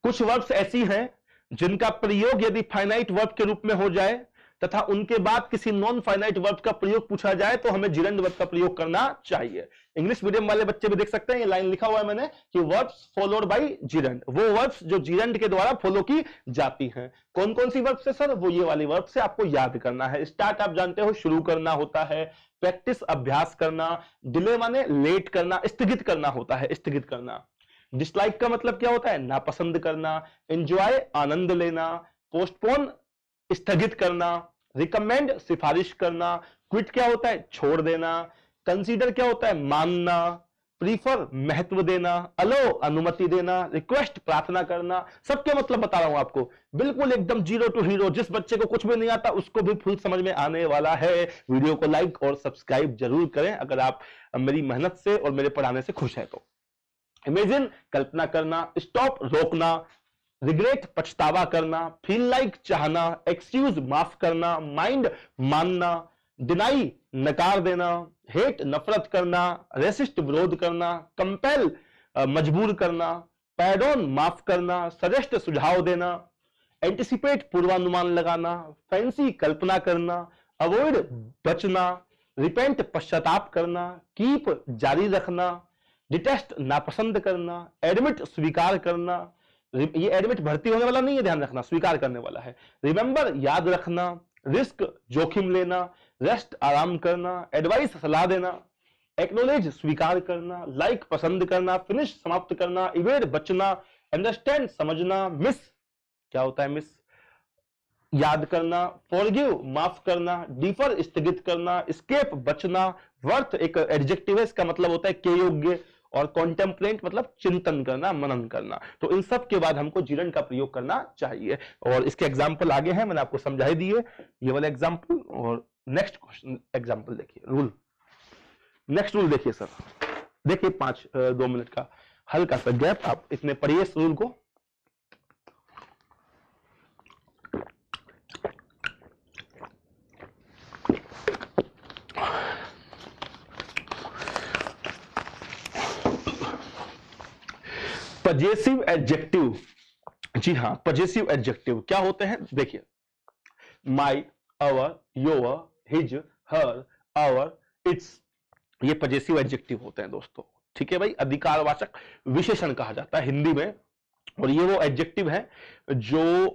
S1: कुछ वर्ब्स ऐसी हैं जिनका प्रयोग यदि फाइनाइट वर्ब के रूप में हो जाए तथा उनके बाद किसी नॉन फाइनाइट वर्ब का प्रयोग पूछा जाए तो हमें जीरंड वर्ब का प्रयोग करना चाहिए। इंग्लिश मीडियम वाले बच्चे भी देख सकते हैं, ये लाइन लिखा हुआ है मैंने कि वर्ब्स फॉलोड बाय जीरंड, वो वर्ब्स जो जीरंड के द्वारा फॉलो की जाती हैं। कौन कौन सी वर्ब्स है सर? वो ये वाली वर्ब्स से आपको याद करना है। स्टार्ट आप जानते हो शुरू करना होता है, प्रैक्टिस अभ्यास करना, डिले माने लेट करना, स्थगित करना होता है, स्थगित करना। डिसलाइक का मतलब क्या होता है? नापसंद करना। एंजॉय आनंद लेना, पोस्टपोन स्थगित करना, रिकमेंड सिफारिश करना, क्विट क्या होता है? छोड़ देना, कंसीडर क्या होता है? मानना, प्रीफर महत्व देना, अलो अनुमति देना, रिक्वेस्ट प्रार्थना करना। सबके मतलब बता रहा हूं आपको, बिल्कुल एकदम जीरो टू हीरो। जिस बच्चे को कुछ भी नहीं आता उसको भी फुल समझ में आने वाला है। वीडियो को लाइक और सब्सक्राइब जरूर करें अगर आप मेरी मेहनत से और मेरे पढ़ाने से खुश है तो। इमेजिन कल्पना करना, स्टॉप रोकना, रिग्रेट पछतावा करना, फील लाइक चाहना, एक्सक्यूज माफ करना, माइंड मानना, डिनाई नकार देना, हेट नफरत करना, रेसिस्ट विरोध करना, कंपेल मजबूर करना, पैडोन माफ करना, सजेस्ट सुझाव देना, एंटिसिपेट पूर्वानुमान लगाना, फैंसी कल्पना करना, अवॉइड बचना, रिपेंट पश्चाताप करना, कीप जारी रखना, डिटेस्ट नापसंद करना, एडमिट स्वीकार करना, ये एडमिट भर्ती होने वाला नहीं है, ध्यान रखना, स्वीकार करने वाला है, रिमेंबर याद रखना, रिस्क जोखिम लेना, रेस्ट आराम करना, एडवाइस सलाह देना, एक्नोलेज स्वीकार करना, लाइक पसंद करना, फिनिश समाप्त करना, इवेड बचना, अंडरस्टैंड समझना, मिस क्या होता है मिस याद करना, फॉरगिव माफ करना, डिफर स्थगित करना, स्केप बचना, वर्थ एक एडजेक्टिव है, इसका मतलब होता है के योग्य, और कॉन्टेम्पलेट मतलब चिंतन करना, मनन करना। तो इन सब के बाद हमको जिरंड का प्रयोग करना चाहिए, और इसके एग्जाम्पल आगे हैं, मैंने आपको समझा ही दिए ये वाला एग्जाम्पल। और नेक्स्ट क्वेश्चन एग्जाम्पल देखिए, रूल, नेक्स्ट रूल देखिए सर, देखिए 2 मिनट का हल्का सा गैप, आप इतने पढ़िए इस रूल को। पजेसिव एडजेक्टिव, जी हां, पजेसिव एडजेक्टिव क्या होते हैं देखिए, my, our, your, his, her, our, its, ये पजेसिव एडजेक्टिव होते हैं दोस्तों। ठीक है भाई, अधिकारवाचक विशेषण कहा जाता है हिंदी में, और ये वो एडजेक्टिव है जो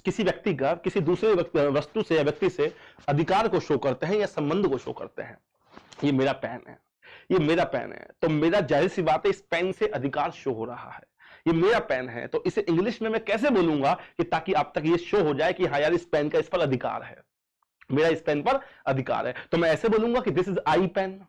S1: किसी व्यक्ति का किसी दूसरे वस्तु से या व्यक्ति से अधिकार को शो करते हैं या संबंध को शो करते हैं। ये मेरा पेन है, ये मेरा पेन है, तो मेरा जाहिर सी बात है इस पेन से अधिकार शो हो रहा है, ये मेरा पेन है, तो इसे इंग्लिश में मैं कैसे बोलूंगा कि ताकि आप तक ये शो हो जाए कि हाँ यार इस पेन का इस पर अधिकार है, मेरा इस पेन पर अधिकार है। तो मैं ऐसे बोलूंगा कि दिस इज आई पेन,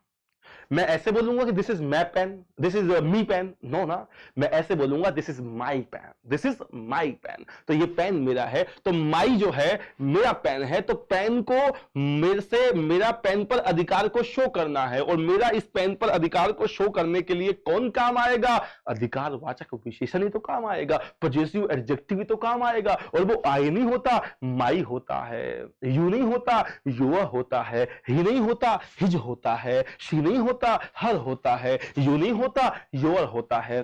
S1: मैं ऐसे बोलूंगा कि this is my pen, this is me pen, no ना, मैं ऐसे बोलूंगा this is my pen, this is my pen, तो ये पेन मेरा है, तो माई जो है मेरा पेन है, तो पेन को मेरे से मेरा पेन पर अधिकार को शो करना है, और मेरा इस पेन पर अधिकार को शो करने के लिए कौन काम आएगा, अधिकारवाचक विशेषण ही तो काम आएगा, पजेसिव एडजेक्टिव ही तो काम आएगा, और वो आई नहीं होता, माई होता है, यू नहीं होता, योर होता है, ही नहीं होता, हिज होता है, शी नहीं होता, हर होता है, यू नहीं होता, योर होता है।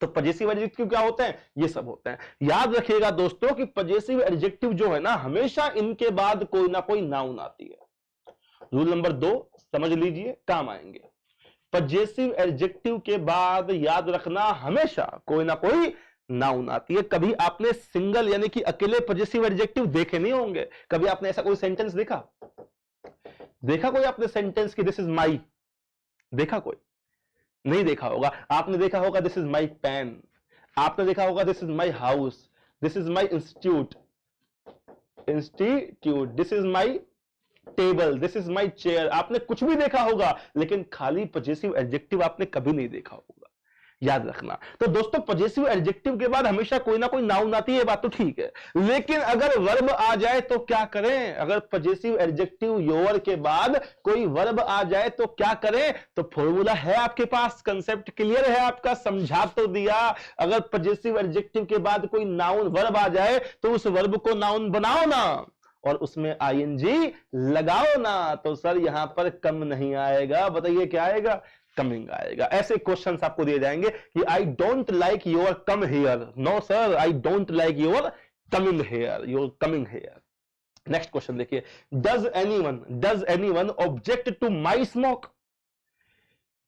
S1: तो पजेसिव एडजेक्टिव क्या होते हैं, ये सब होते हैं। याद रखिएगा दोस्तों कि पजेसिव एडजेक्टिव जो है ना, हमेशा इनके बाद कोई ना कोई नाउन आती है। रूल नंबर 2 समझ लीजिए, काम आएंगे। पजेसिव एडजेक्टिव के बाद याद रखना हमेशा कोई ना कोई नाउन आती है। कभी आपने सिंगल यानी कि अकेले पजेसिव एडजेक्टिव देखे नहीं होंगे, कभी आपने ऐसा कोई सेंटेंस देखा कोई आपने सेंटेंस कि दिस इज माई, देखा कोई नहीं देखा होगा। आपने देखा होगा दिस इज माई पेन, आपने देखा होगा this is my house, this is my institute, this is my table, this is my chair, आपने कुछ भी देखा होगा, लेकिन खाली पजेसिव एडजेक्टिव आपने कभी नहीं देखा होगा, याद रखना। तो दोस्तों पजेसिव एडजेक्टिव के बाद हमेशा कोई ना कोई नाउन आती है, ये बात तो ठीक है, लेकिन अगर वर्ब आ जाए तो क्या करें, अगर पजेसिव एडजेक्टिव योर के बाद कोई वर्ब आ जाए तो क्या करें, तो फॉर्मूला है आपके पास, कंसेप्ट क्लियर है आपका, समझा तो दिया। अगर पजेसिव एडजेक्टिव के बाद कोई नाउन वर्ब आ जाए तो उस वर्ब को नाउन बनाओ ना, और उसमें आईएनजी लगाओ ना, तो सर यहां पर कम नहीं आएगा, बताइए क्या आएगा, कमिंग आएगा। ऐसे क्वेश्चंस आपको दिए जाएंगे कि I don't like your come here, no sir I don't like your coming here, your coming here. Next question देखिए, does anyone object to my smoke,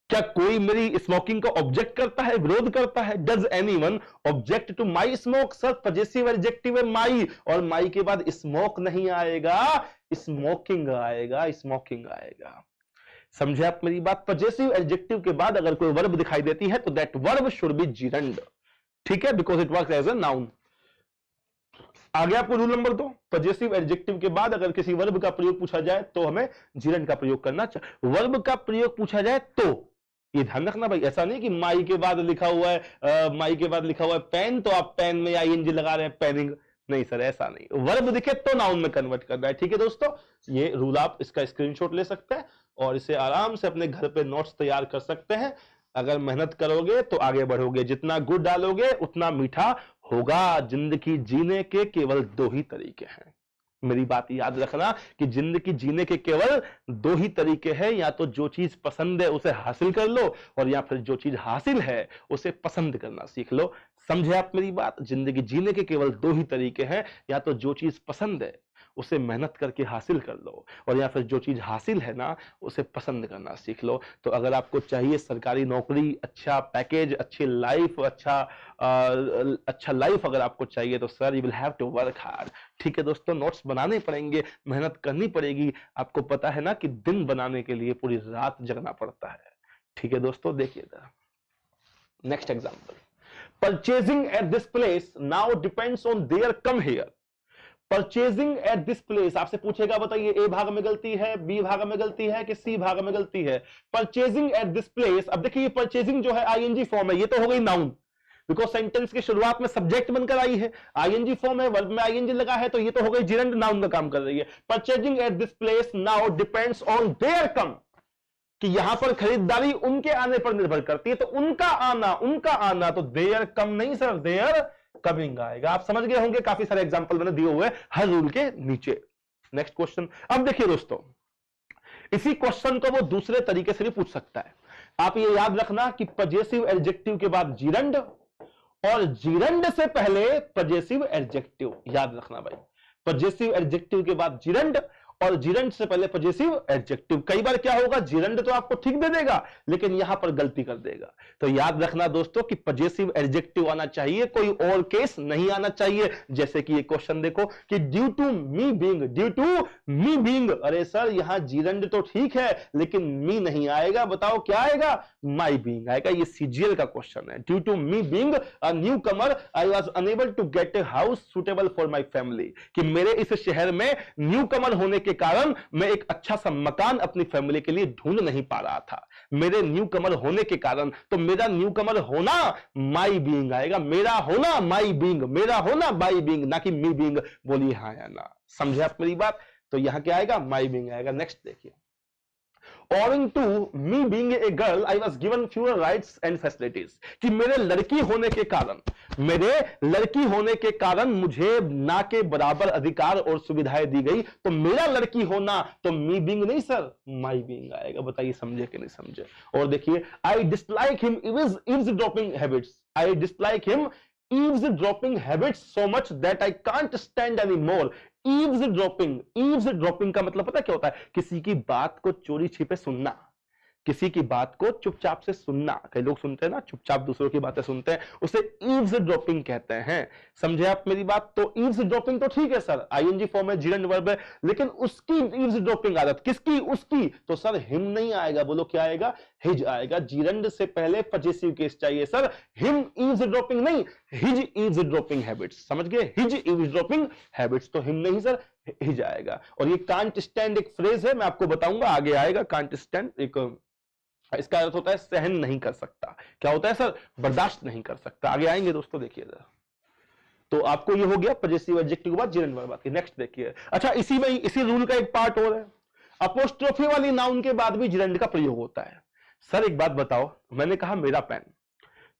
S1: क्या कोई मेरी स्मोकिंग का ऑब्जेक्ट करता है, विरोध करता है। Does anyone object to my smoke, sir possessive adjective है माई, और माई के बाद स्मोक नहीं आएगा, स्मोकिंग आएगा, स्मोकिंग आएगा। समझे आप मेरी बात, पजेसिव एडजेक्टिव के बाद अगर कोई वर्ब दिखाई देती है तो that verb should be gerund, ठीक है, because it works as a noun. आगे आपको रूल नंबर 2, पजेसिव एडजेक्टिव के बाद अगर किसी वर्ब का प्रयोग पूछा जाए तो हमें जिरंड का प्रयोग करना चाहिए। वर्ब का प्रयोग पूछा जाए तो ये ध्यान रखना भाई, ऐसा नहीं कि माई के बाद लिखा हुआ है माई के बाद लिखा हुआ है पेन, तो आप पेन में आईएनजी लगा रहे हैं, पेनिंग, नहीं सर ऐसा नहीं, वर्ब दिखे तो नाउन में कन्वर्ट करना है। ठीक है दोस्तों, ये रूल आप इसका स्क्रीनशॉट ले सकते हैं और इसे आराम से अपने घर पे नोट्स तैयार कर सकते हैं। अगर मेहनत करोगे तो आगे बढ़ोगे, जितना गुड़ डालोगे उतना मीठा होगा। जिंदगी जीने के केवल 2 ही तरीके हैं, मेरी बात याद रखना कि जिंदगी जीने के केवल दो ही तरीके हैं, या तो जो चीज पसंद है उसे हासिल कर लो, और या फिर जो चीज हासिल है उसे पसंद करना सीख लो। समझे आप मेरी बात? जिंदगी जीने के केवल दो ही तरीके हैं, या तो जो चीज पसंद है उसे मेहनत करके हासिल कर लो, और या फिर जो चीज हासिल है ना उसे पसंद करना सीख लो। तो अगर आपको चाहिए सरकारी नौकरी, अच्छा पैकेज, अच्छी लाइफ, अच्छा लाइफ अगर आपको चाहिए तो sir you will have to work hard. ठीक है दोस्तों, नोट्स बनाने पड़ेंगे, मेहनत करनी पड़ेगी। आपको पता है ना कि दिन बनाने के लिए पूरी रात जगना पड़ता है। ठीक है दोस्तों, देखिएगा next example, purchasing at this place now depends on their come here. Purchasing at this place, आपसे पूछेगा बताइए ए भाग में गलती है, बी भाग में गलती है कि सी भाग में गलती है? परचेजिंग एट दिस प्लेस, अब देखिए परचेजिंग जो है आईएनजी फॉर्म है, ये तो हो गई नाउन, बिकॉज सेंटेंस की शुरुआत में सब्जेक्ट बनकर आई है, आईएनजी फॉर्म है, वर्ब में आईएनजी लगा है, तो ये तो हो गई जिरंड, नाउन का काम कर रही है। Purchasing at this place now depends on their come, कि यहां पर खरीदारी उनके आने पर निर्भर करती है, तो उनका आना तो देयर कम नहीं सर, देयर कमिंग आएगा। आप समझ गए होंगे, काफी सारे एग्जांपल मैंने दिए हुए हर रूल के नीचे। नेक्स्ट क्वेश्चन, अब देखिए दोस्तों, इसी क्वेश्चन को वो दूसरे तरीके से भी पूछ सकता है। आप ये याद रखना कि पजेसिव एडजेक्टिव के बाद जीरंड, और जीरंड से पहले पजेसिव एडजेक्टिव, याद रखना भाई, पजेसिव एडजेक्टिव के बाद जीरंड, और जीरंड से पहले पजेसिव एडजेक्टिव। कई बार क्या होगा, जीरंड तो आपको ठीक दे देगा लेकिन यहां पर गलती कर देगा। तो याद रखना दोस्तों कि पजेसिव एडजेक्टिव आना चाहिए, कोई और केस नहीं आना चाहिए। जैसे कि ये क्वेश्चन देखो कि due to me being, due to me being, अरे सर यहां जीरंड तो ठीक है लेकिन मी नहीं आएगा, बताओ क्या आएगा, माई बीइंग आएगा। ये सीजीएल का क्वेश्चन है। Due to me being a newcomer I was unable to get a house suitable for my family, कि मेरे इस शहर में न्यू कमर होने के कारण मैं एक अच्छा सा मकान अपनी फैमिली के लिए ढूंढ नहीं पा रहा था। मेरे न्यू कमर होने के कारण, तो मेरा न्यू कमर होना माई बीइंग आएगा, मेरा होना माई बीइंग, मेरा होना माई बीइंग, ना कि मी बीइंग। बोलिए हाँ या ना, समझे आप मेरी बात? तो यहां क्या आएगा, माई बीइंग आएगा। नेक्स्ट देखिए, Owing to me being a girl, I was given fewer rights and facilities, कि मेरे लड़की होने के कारण मुझे ना के बराबर अधिकार और सुविधाएं दी गई। तो मेरा लड़की होना तो मी बीइंग नहीं सर, माई बीइंग आएगा। बताइए समझे कि नहीं समझे? और देखिए, I dislike him eavesdropping habits, I dislike him eavesdropping habits so much that I can't stand anymore। Eavesdropping का मतलब पता क्या होता है, किसी की बात को चोरी छिपे सुनना, किसी की बात को चुपचाप से सुनना। कई लोग सुनते हैं ना, चुपचाप दूसरों की बातें सुनते हैं, उसे ईव्सड्रॉपिंग कहते हैं। समझे आप मेरी बात? तो ईव्सड्रॉपिंग तो ठीक है सर, आईएनजी फॉर्म है, जीरंड वर्ब है, लेकिन उसकी ईव्सड्रॉपिंग आदत, किसकी? उसकी। तो सर हिम नहीं आएगा, बोलो क्या आएगा, हिज आएगा। जीरंड से पहले पजेसिव केस चाहिए सर, हिम ईव्सड्रॉपिंग नहीं, हिज ईव्सड्रॉपिंग हैबिट्स। समझ गए? हिज ईव्सड्रॉपिंग हैबिट्स, तो हिम नहीं सर, हिज आएगा। और ये कांट स्टैंड एक फ्रेज है, मैं आपको बताऊंगा, आगे आएगा। कांट स्टैंड एक, इसका अर्थ होता है सहन नहीं कर सकता। क्या होता है सर? बर्दाश्त नहीं कर सकता। आगे आएंगे दोस्तों, देखिएगा। तो आपको ये हो गया पजेसिव एडजेक्टिव के बाद जीरंड वर्ब आती है। नेक्स्ट देखिए, अच्छा इसी में इसी रूल का एक पार्ट और है, अपोस्ट्रोफी वाली नाउन के बाद भी जीरंड का प्रयोग होता है। सर एक बात बताओ, मैंने कहा मेरा पेन,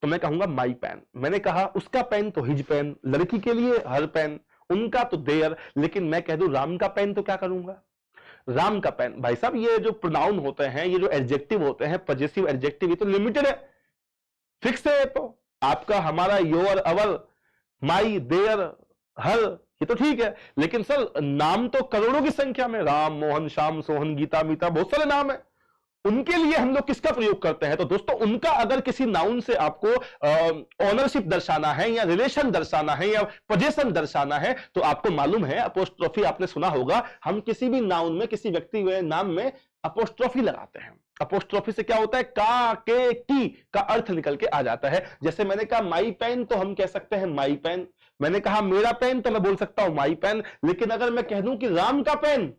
S1: तो मैं कहूंगा माई पेन। मैंने कहा उसका पेन, तो हिज पेन। लड़की के लिए हर पेन, उनका तो देयर। लेकिन मैं कह दूं राम का पेन, तो क्या करूंगा, राम का पेन। भाई साहब ये जो प्रोनाउन होते हैं, ये जो एडजेक्टिव होते हैं, पजेसिव एडजेक्टिव, ये तो लिमिटेड है, फिक्स है। तो आपका, हमारा, योर, अवर, माई, देयर, हर, ये तो ठीक है। लेकिन सर नाम तो करोड़ों की संख्या में, राम, मोहन, श्याम, सोहन, गीता, मीता, बहुत सारे नाम है। उनके लिए हम लोग किसका प्रयोग करते हैं? तो दोस्तों उनका, अगर किसी नाउन से आपको ऑनरशिप दर्शाना है, या रिलेशन दर्शाना है, या पोजीशन दर्शाना है, तो आपको मालूम है अपोस्ट्रोफी, आपने सुना होगा, हम किसी भी नाउन में, किसी व्यक्ति के नाम में अपोस्ट्रोफी लगाते हैं। अपोस्ट्रोफी से क्या होता है, का, के, की का अर्थ निकल के आ जाता है। जैसे मैंने कहा माई पेन, तो हम कह सकते हैं माई पेन। मैंने कहा मेरा पेन, तो मैं बोल सकता हूं माई पेन। लेकिन अगर मैं कह दूं कि राम का पेन,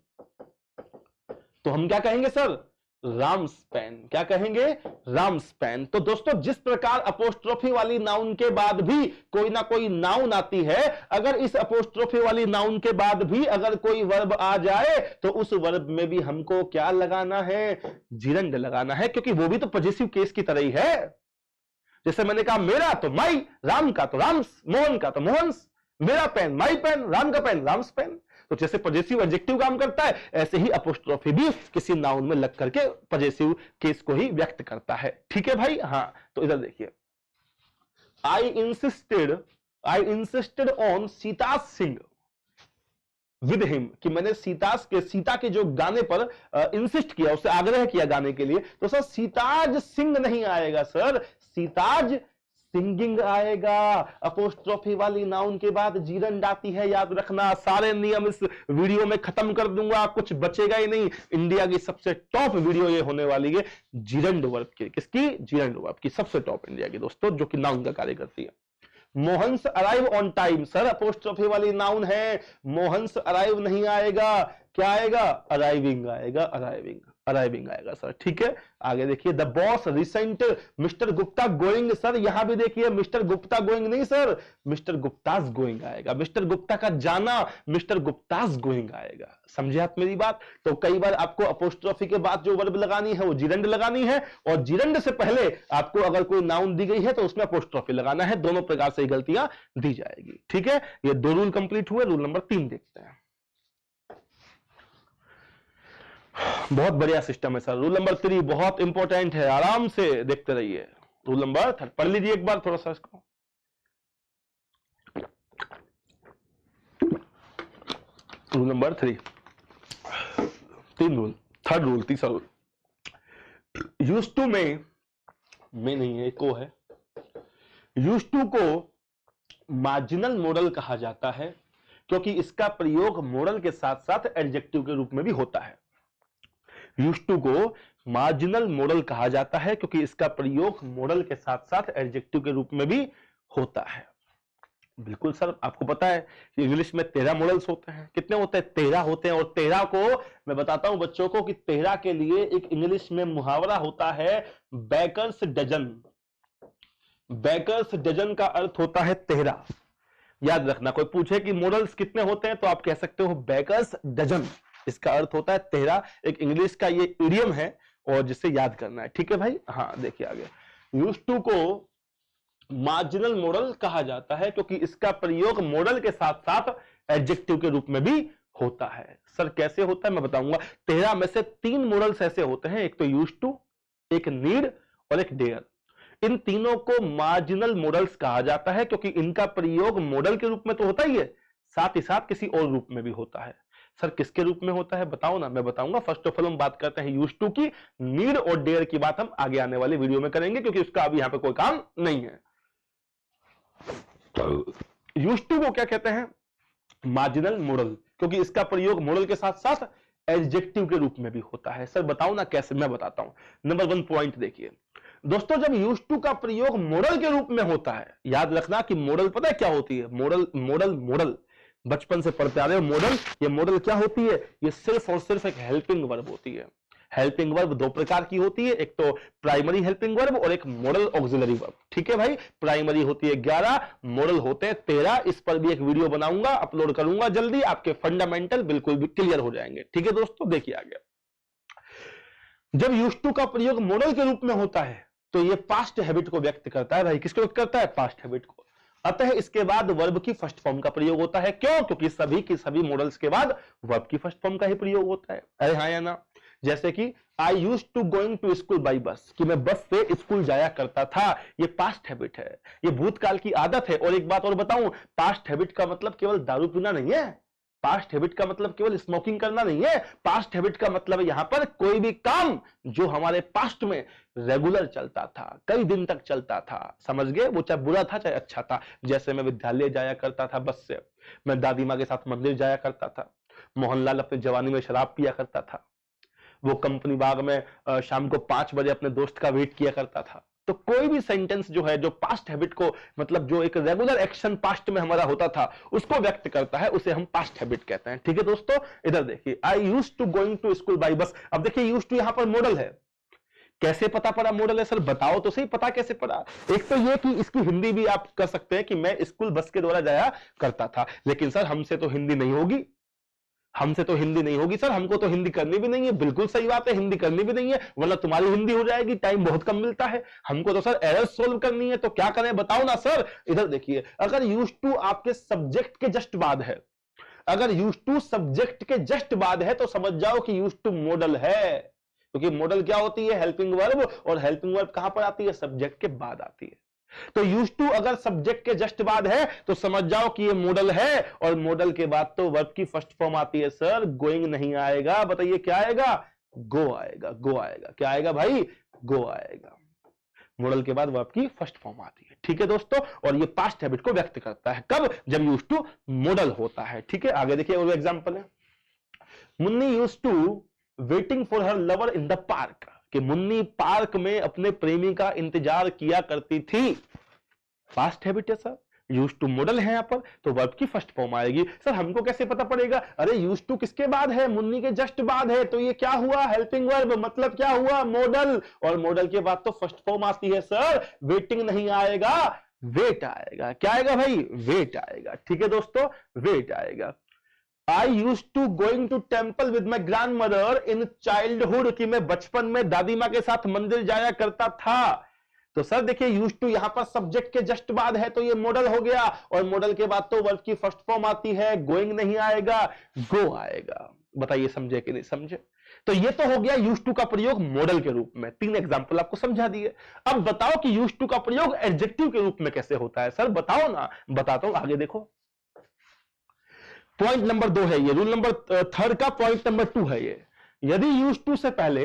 S1: तो हम क्या कहेंगे सर, राम्स पेन। क्या कहेंगे, राम्स पेन। तो दोस्तों जिस प्रकार अपोस्ट्रोफी वाली नाउन के बाद भी कोई ना कोई नाउन आती है, अगर इस अपोस्ट्रोफी वाली नाउन के बाद भी अगर कोई वर्ब आ जाए, तो उस वर्ब में भी हमको क्या लगाना है, जीरंड लगाना है, क्योंकि वो भी तो पजेसिव केस की तरह ही है। जैसे मैंने कहा मेरा तो माई, राम का तो राम्स, मोहन का तो मोहन्स, मेरा पेन माई पेन, राम का पेन राम्स पेन। तो जैसे पजेसिव एडजेक्टिव काम करता है, ऐसे ही अपोस्ट्रोफी भी किसी नाउन में लग करके पजेसिव केस को ही व्यक्त करता है। ठीक है भाई। हाँ, तो इधर देखिए, आई insisted on Sita Singh with him, कि मैंने सीता के जो गाने पर इंसिस्ट किया, उससे आग्रह किया गाने के लिए, तो सर सीताज सिंग नहीं आएगा सर, सीताज सिंगिंग आएगा। अपोस्ट्रोफी वाली नाउन के बाद जीरंड आती है, याद रखना। सारे नियम इस वीडियो में खत्म कर दूंगा, कुछ बचेगा ही नहीं। इंडिया की सबसे टॉप वीडियो ये होने वाली है जीरंड वर्ब की। किसकी? जीरंड वर्ब की, सबसे टॉप इंडिया की दोस्तों, जो कि नाउन का कार्य करती है। Mohan's arrive on time, sir apostrophe वाली नाउन है, मोहन्स अराइव नहीं आएगा, क्या आएगा? अराइविंग आएगा, अराइविंग आएगा सर। ठीक है, आगे देखिए, the boss recent mister Gupta going, sir यहां भी देखिए मिस्टर गुप्ता गोइंग नहीं सर, मिस्टर गुप्तास गोइंग आएगा। मिस्टर गुप्ता का जाना, मिस्टर गुप्तास गोइंग आएगा। समझे आप मेरी बात? तो कई बार आपको अपोस्ट्रोफी के बाद जो वर्ब लगानी है वो जीरंड लगानी है, और जीरंड से पहले आपको अगर कोई नाउन दी गई है तो उसमें अपोस्ट्रोफी लगाना है। दोनों प्रकार से गलतियां दी जाएगी। ठीक है, ये 2 रूल कंप्लीट हुए। रूल नंबर 3 देखते हैं। बहुत बढ़िया सिस्टम है सर। रूल नंबर 3 बहुत इंपॉर्टेंट है, आराम से देखते रहिए। रूल नंबर 3 पढ़ लीजिए एक बार थोड़ा सा इसको। Rule number 3, 3 rule, third rule, तीसरा रूल। यूज टू में नहीं है, को है। यूज टू को मार्जिनल मॉडल कहा जाता है क्योंकि इसका प्रयोग मॉडल के साथ साथ एडजेक्टिव के रूप में भी होता है। यूज टू को मार्जिनल मॉडल कहा जाता है क्योंकि इसका प्रयोग मॉडल के साथ साथ एडजेक्टिव के रूप में भी होता है। बिल्कुल सर, आपको पता है कि इंग्लिश में 13 मॉडल्स होते हैं। कितने होते हैं? 13 होते हैं। और 13 को मैं बताता हूं बच्चों को कि 13 के लिए एक इंग्लिश में मुहावरा होता है बेकर्स डजन। बेकर्स डजन का अर्थ होता है 13। याद रखना, कोई पूछे कि मॉडल्स कितने होते हैं तो आप कह सकते हो बेकर्स डजन, इसका अर्थ होता है 13। एक इंग्लिश का ये इडियम है और जिसे याद करना है। ठीक है भाई। हाँ, देखिए आगे। यूज टू को मार्जिनल मॉडल कहा जाता है क्योंकि इसका प्रयोग मॉडल के साथ साथ एडजेक्टिव के रूप में भी होता है। सर कैसे होता है मैं बताऊंगा। 13 में से 3 मॉडल्स ऐसे होते हैं, एक तो यूज टू, एक नीड और एक डेयर। इन तीनों को मार्जिनल मॉडल्स कहा जाता है क्योंकि इनका प्रयोग मॉडल के रूप में तो होता ही है, साथ ही साथ किसी और रूप में भी होता है। सर किसके रूप में होता है बताओ ना, मैं बताऊंगा। फर्स्ट ऑफ ऑल हम बात करते हैं यूज टू की। नीड और डेयर की बात हम आगे आने वाले वीडियो में करेंगे क्योंकि उसका अभी यहां पे कोई काम नहीं है। यूज टू को क्या कहते हैं? मार्जिनल मॉडल, क्योंकि इसका प्रयोग मॉडल के साथ साथ एडजेक्टिव के रूप में भी होता है। सर बताओ ना कैसे, मैं बताता हूं। नंबर 1 पॉइंट देखिए दोस्तों, जब यूज टू का प्रयोग मॉडल के रूप में होता है, याद रखना कि मॉडल पता है क्या होती है? मॉडल बचपन से पढ़ते आ रहे हो मॉडल। ये मॉडल क्या होती है? ये सिर्फ और सिर्फ एक हेल्पिंग वर्ब होती है। हेल्पिंग वर्ब 2 प्रकार की होती है, एक तो प्राइमरी हेल्पिंग वर्ब और एक मॉडल ऑक्सिलरी वर्ब। ठीक है भाई। प्राइमरी होती है 11, मॉडल होते हैं 13। इस पर भी एक वीडियो बनाऊंगा, अपलोड करूंगा जल्दी, आपके फंडामेंटल बिल्कुल भी क्लियर हो जाएंगे। ठीक है दोस्तों, देखिए आगे। जब यूज टू का प्रयोग मॉडल के रूप में होता है तो ये पास्ट हैबिट को व्यक्त करता है। भाई किसको व्यक्त करता है? पास्ट हैबिट को। अतः इसके बाद वर्ब की फर्स्ट फॉर्म का प्रयोग होता है। क्यों? क्योंकि सभी की सभी मॉडल्स के बाद वर्ब की फर्स्ट फॉर्म का ही प्रयोग होता है। अरे हाँ या ना? जैसे कि I use to going to school by bus, कि मैं बस से स्कूल जाया करता था। ये पास्ट हैबिट है, ये भूतकाल की आदत है। और एक बात और बताऊं, पास्ट हैबिट का मतलब केवल दारू पीना नहीं है। पास्ट हैबिट का मतलब केवल स्मोकिंग करना नहीं है। पास्ट हैबिट का मतलब यहां पर कोई भी काम जो हमारे पास्ट में रेगुलर चलता था, कई दिन तक चलता था। समझ गए? वो चाहे बुरा था चाहे अच्छा था। जैसे मैं विद्यालय जाया करता था बस से, मैं दादी माँ के साथ मंदिर जाया करता था, मोहनलाल अपनी जवानी में शराब पिया करता था, वो कंपनी बाग में शाम को 5 बजे अपने दोस्त का वेट किया करता था। तो कोई भी सेंटेंस जो है जो पास्ट हैबिट को, मतलब जो एक रेगुलर एक्शन पास्ट में हमारा होता था उसको व्यक्त करता है, उसे हम पास्ट हैबिट कहते हैं। ठीक है दोस्तों, इधर देखिए, I used to going to school by bus. अब देखिए यूज्ड टू यहां पर मॉडल है। कैसे पता पड़ा मॉडल है? सर बताओ तो सही, पता कैसे पड़ा? एक तो ये कि इसकी हिंदी भी आप कर सकते हैं कि मैं स्कूल बस के द्वारा जाया करता था। लेकिन सर हमसे तो हिंदी नहीं होगी, हमसे तो हिंदी नहीं होगी सर, हमको तो हिंदी करनी भी नहीं है। बिल्कुल सही बात है, हिंदी करनी भी नहीं है, वरना तुम्हारी हिंदी हो जाएगी, टाइम बहुत कम मिलता है। हमको तो सर एरर सोल्व करनी है, तो क्या करें बताओ ना सर। इधर देखिए, अगर यूज्ड टू आपके सब्जेक्ट के जस्ट बाद है, अगर यूज्ड टू सब्जेक्ट के जस्ट बाद है तो समझ जाओ कि यूज्ड टू मॉडल है, क्योंकि मॉडल क्या होती है? हेल्पिंग वर्ब, और हेल्पिंग वर्ब कहां पर आती है? सब्जेक्ट के बाद आती है। तो यूज्ड टू अगर सब्जेक्ट के जस्ट बाद है तो समझ जाओ कि ये मॉडल है, और मॉडल के बाद तो वर्ब की फर्स्ट फॉर्म आती है। सर गोइंग नहीं आएगा, बताइए क्या आएगा? गो आएगा। गो आएगा, क्या आएगा भाई? गो आएगा। मॉडल के बाद वर्ब की फर्स्ट फॉर्म आती है। ठीक है दोस्तों, और ये पास्ट हैबिट को व्यक्त करता है। कब? जब यूज्ड टू मॉडल होता है। ठीक है, आगे देखिए और एग्जांपल है। Munni used to waiting for her lover in the park, कि मुन्नी पार्क में अपने प्रेमी का इंतजार किया करती थी। पास्ट हैबिट है सर, यूज्ड टू मॉडल है यहां पर, तो वर्ब की फर्स्ट फॉर्म आएगी। सर हमको कैसे पता पड़ेगा? अरे यूज्ड टू किसके बाद है? मुन्नी के जस्ट बाद है, तो ये क्या हुआ? हेल्पिंग वर्ब, मतलब क्या हुआ? मॉडल, और मॉडल के बाद तो फर्स्ट फॉर्म आती है सर, वेटिंग नहीं आएगा, वेट आएगा। क्या आएगा भाई? वेट आएगा। ठीक है दोस्तों, वेट आएगा। I use to going to temple with my grandmother in childhood, कि मैं बचपन में दादी माँ के साथ मंदिर जाया करता था। तो सर देखिए यूज टू यहां पर सब्जेक्ट के जस्ट बाद है, तो ये मॉडल हो गया, और मॉडल के बाद तो वर्ब की फर्स्ट फॉर्म आती है, गोइंग नहीं आएगा, गो आएगा। बताइए समझे कि नहीं समझे? तो ये तो हो गया यूज टू का प्रयोग मॉडल के रूप में। 3 एग्जांपल आपको समझा दिए। अब बताओ कि यूज टू का प्रयोग एडजेक्टिव के रूप में कैसे होता है? सर बताओ ना। बताता हूं, आगे देखो। पॉइंट नंबर 2 है ये, रूल नंबर 3 का पॉइंट नंबर 2 है ये। यदि यूज टू से पहले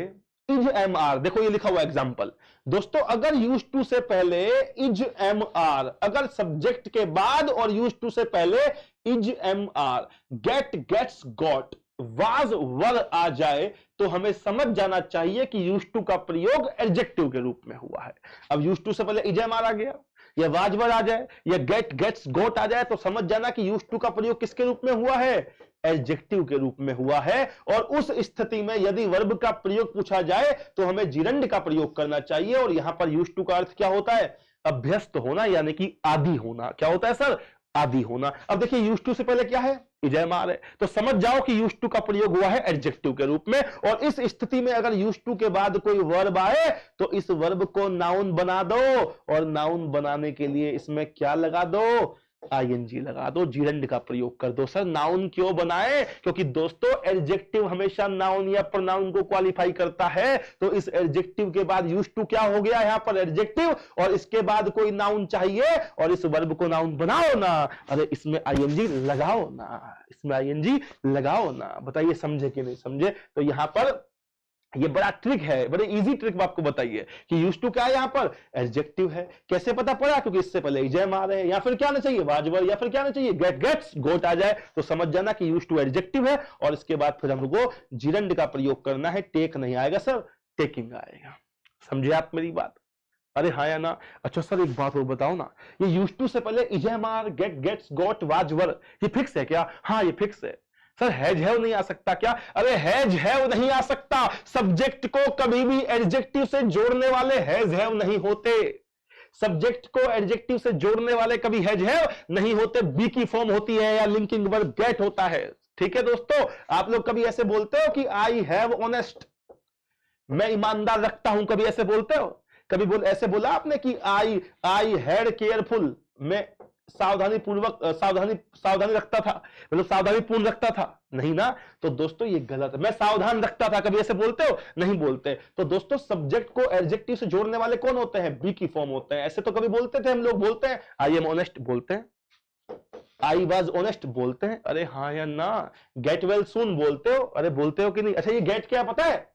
S1: इज एम आर, देखो ये लिखा हुआ एग्जांपल दोस्तों, अगर यूज टू से पहले इज एम आर, अगर सब्जेक्ट के बाद और यूज टू से पहले is am are, get, gets, got, was, were आ जाए, तो हमें समझ जाना चाहिए कि यूज टू का प्रयोग एडजेक्टिव के रूप में हुआ है। अब यूज टू से पहले इज एम आर आ गया, या वाज वर आ जाए, या गेट, गेट्स, गोट आ जाए, तो समझ जाना कि यूज टू का प्रयोग किसके रूप में हुआ है? एडजेक्टिव के रूप में हुआ है। और उस स्थिति में यदि वर्ब का प्रयोग पूछा जाए तो हमें जिरंड का प्रयोग करना चाहिए, और यहां पर यूज टू का अर्थ क्या होता है? अभ्यस्त होना, यानी कि आदि होना। क्या होता है सर? आदि होना। अब देखिए यूज टू से पहले क्या है? इज एम आर है, तो समझ जाओ कि यूज टू का प्रयोग हुआ है एडजेक्टिव के रूप में। और इस स्थिति में अगर यूज टू के बाद कोई वर्ब आए तो इस वर्ब को नाउन बना दो, और नाउन बनाने के लिए इसमें क्या लगा दो? आईएनजी लगा दो, जिरंड का प्रयोग कर दो। सर नाउन क्यों बनाए? क्योंकि दोस्तों एडजेक्टिव हमेशा नाउन या प्रोनाउन को क्वालिफाई करता है, तो इस एडजेक्टिव के बाद यूज टू क्या हो गया? यहां पर एडजेक्टिव, और इसके बाद कोई नाउन चाहिए, और इस वर्ब को नाउन बनाओ ना। अरे इसमें आईएनजी लगाओ ना, इसमें आईएनजी लगाओ ना। बताइए समझे कि नहीं समझे? तो यहां पर ये बड़ा ट्रिक है, बड़े इजी ट्रिक आपको बताइए कि यूज टू क्या है? यहां पर एडजेक्टिव है। कैसे पता पड़ा? क्योंकि इससे पहले इज एम आर है, या फिर क्या आना चाहिए? वाज वर, या फिर क्या आना चाहिए? गेट, गेट्स, गोट आ जाए, तो समझ जाना कि यूज टू एडजेक्टिव है। और इसके बाद फिर हमको जिरंड का प्रयोग करना है। टेक नहीं आएगा सर, टेकिंग आएगा। समझे आप मेरी बात? अरे हाँ या ना? अच्छा सर एक बात और बताओ ना, ये यूज टू से पहले is am are, get, gets, got, was were, ये फिक्स है क्या? हाँ ये फिक्स है। सर हैज हैव नहीं आ सकता क्या? अरे हैज हैव नहीं आ सकता। सब्जेक्ट को कभी भी एडजेक्टिव से जोड़ने वाले हैज हैव नहीं होते। सब्जेक्ट को एडजेक्टिव से जोड़ने वाले कभी हैज हैव नहीं होते। बी की फॉर्म होती है, या लिंकिंग वर्ब गेट होता है। ठीक है दोस्तों, आप लोग कभी ऐसे बोलते हो कि आई हैव ऑनेस्ट, मैं ईमानदार रखता हूं, कभी ऐसे बोलते हो? कभी ऐसे बोला आपने कि आई हैड केयरफुल, मैं सावधानी पूर्वक सावधानी रखता था, मतलब सावधानी पूर्ण रखता था? नहीं ना। तो दोस्तों ये गलत है। मैं सावधान रखता था, कभी ऐसे बोलते हो? नहीं बोलते। तो दोस्तों सब्जेक्ट को एडजेक्टिव से जोड़ने वाले कौन होते हैं? बी की फॉर्म होते हैं। ऐसे तो कभी बोलते थे हम लोग? बोलते हैं आई एम ऑनेस्ट बोलते हैं, आई वाज ऑनेस्ट बोलते हैं। अरे हाँ या ना? गेट वेल सून बोलते हो? अरे बोलते हो कि नहीं? अच्छा ये गेट क्या पता है?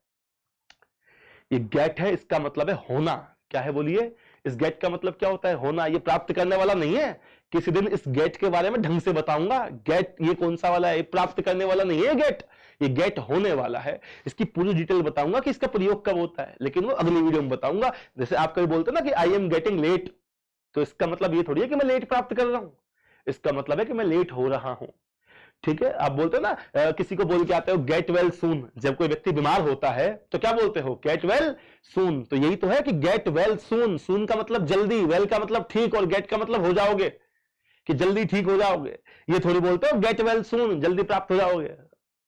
S1: ये गेट है, इसका मतलब है होना। क्या है बोलिए? इस गेट का मतलब क्या होता है? होना। ये प्राप्त करने वाला नहीं है। किसी दिन इस गेट के बारे में ढंग से बताऊंगा। गेट ये कौन सा वाला है? प्राप्त करने वाला नहीं है गेट, ये गेट होने वाला है। इसकी पूरी डिटेल बताऊंगा कि इसका प्रयोग कब होता है, लेकिन वो अगली वीडियो में बताऊंगा। जैसे आप कभी बोलते ना कि आई एम गेटिंग लेट, तो इसका मतलब ये थोड़ी है कि मैं लेट प्राप्त कर रहा हूं। इसका मतलब है कि मैं लेट हो रहा हूं। ठीक है, आप बोलते हो ना किसी को बोल के आते हो गेट वेल सून। जब कोई व्यक्ति बीमार होता है तो क्या बोलते हो? Get well soon. तो यही तो है कि गेट वेल सून। सून का मतलब जल्दी, वेल का मतलब ठीक, और गेट का मतलब हो जाओगे, कि जल्दी ठीक हो जाओगे। ये थोड़ी बोलते हो गेट वेल सून, जल्दी प्राप्त हो जाओगे।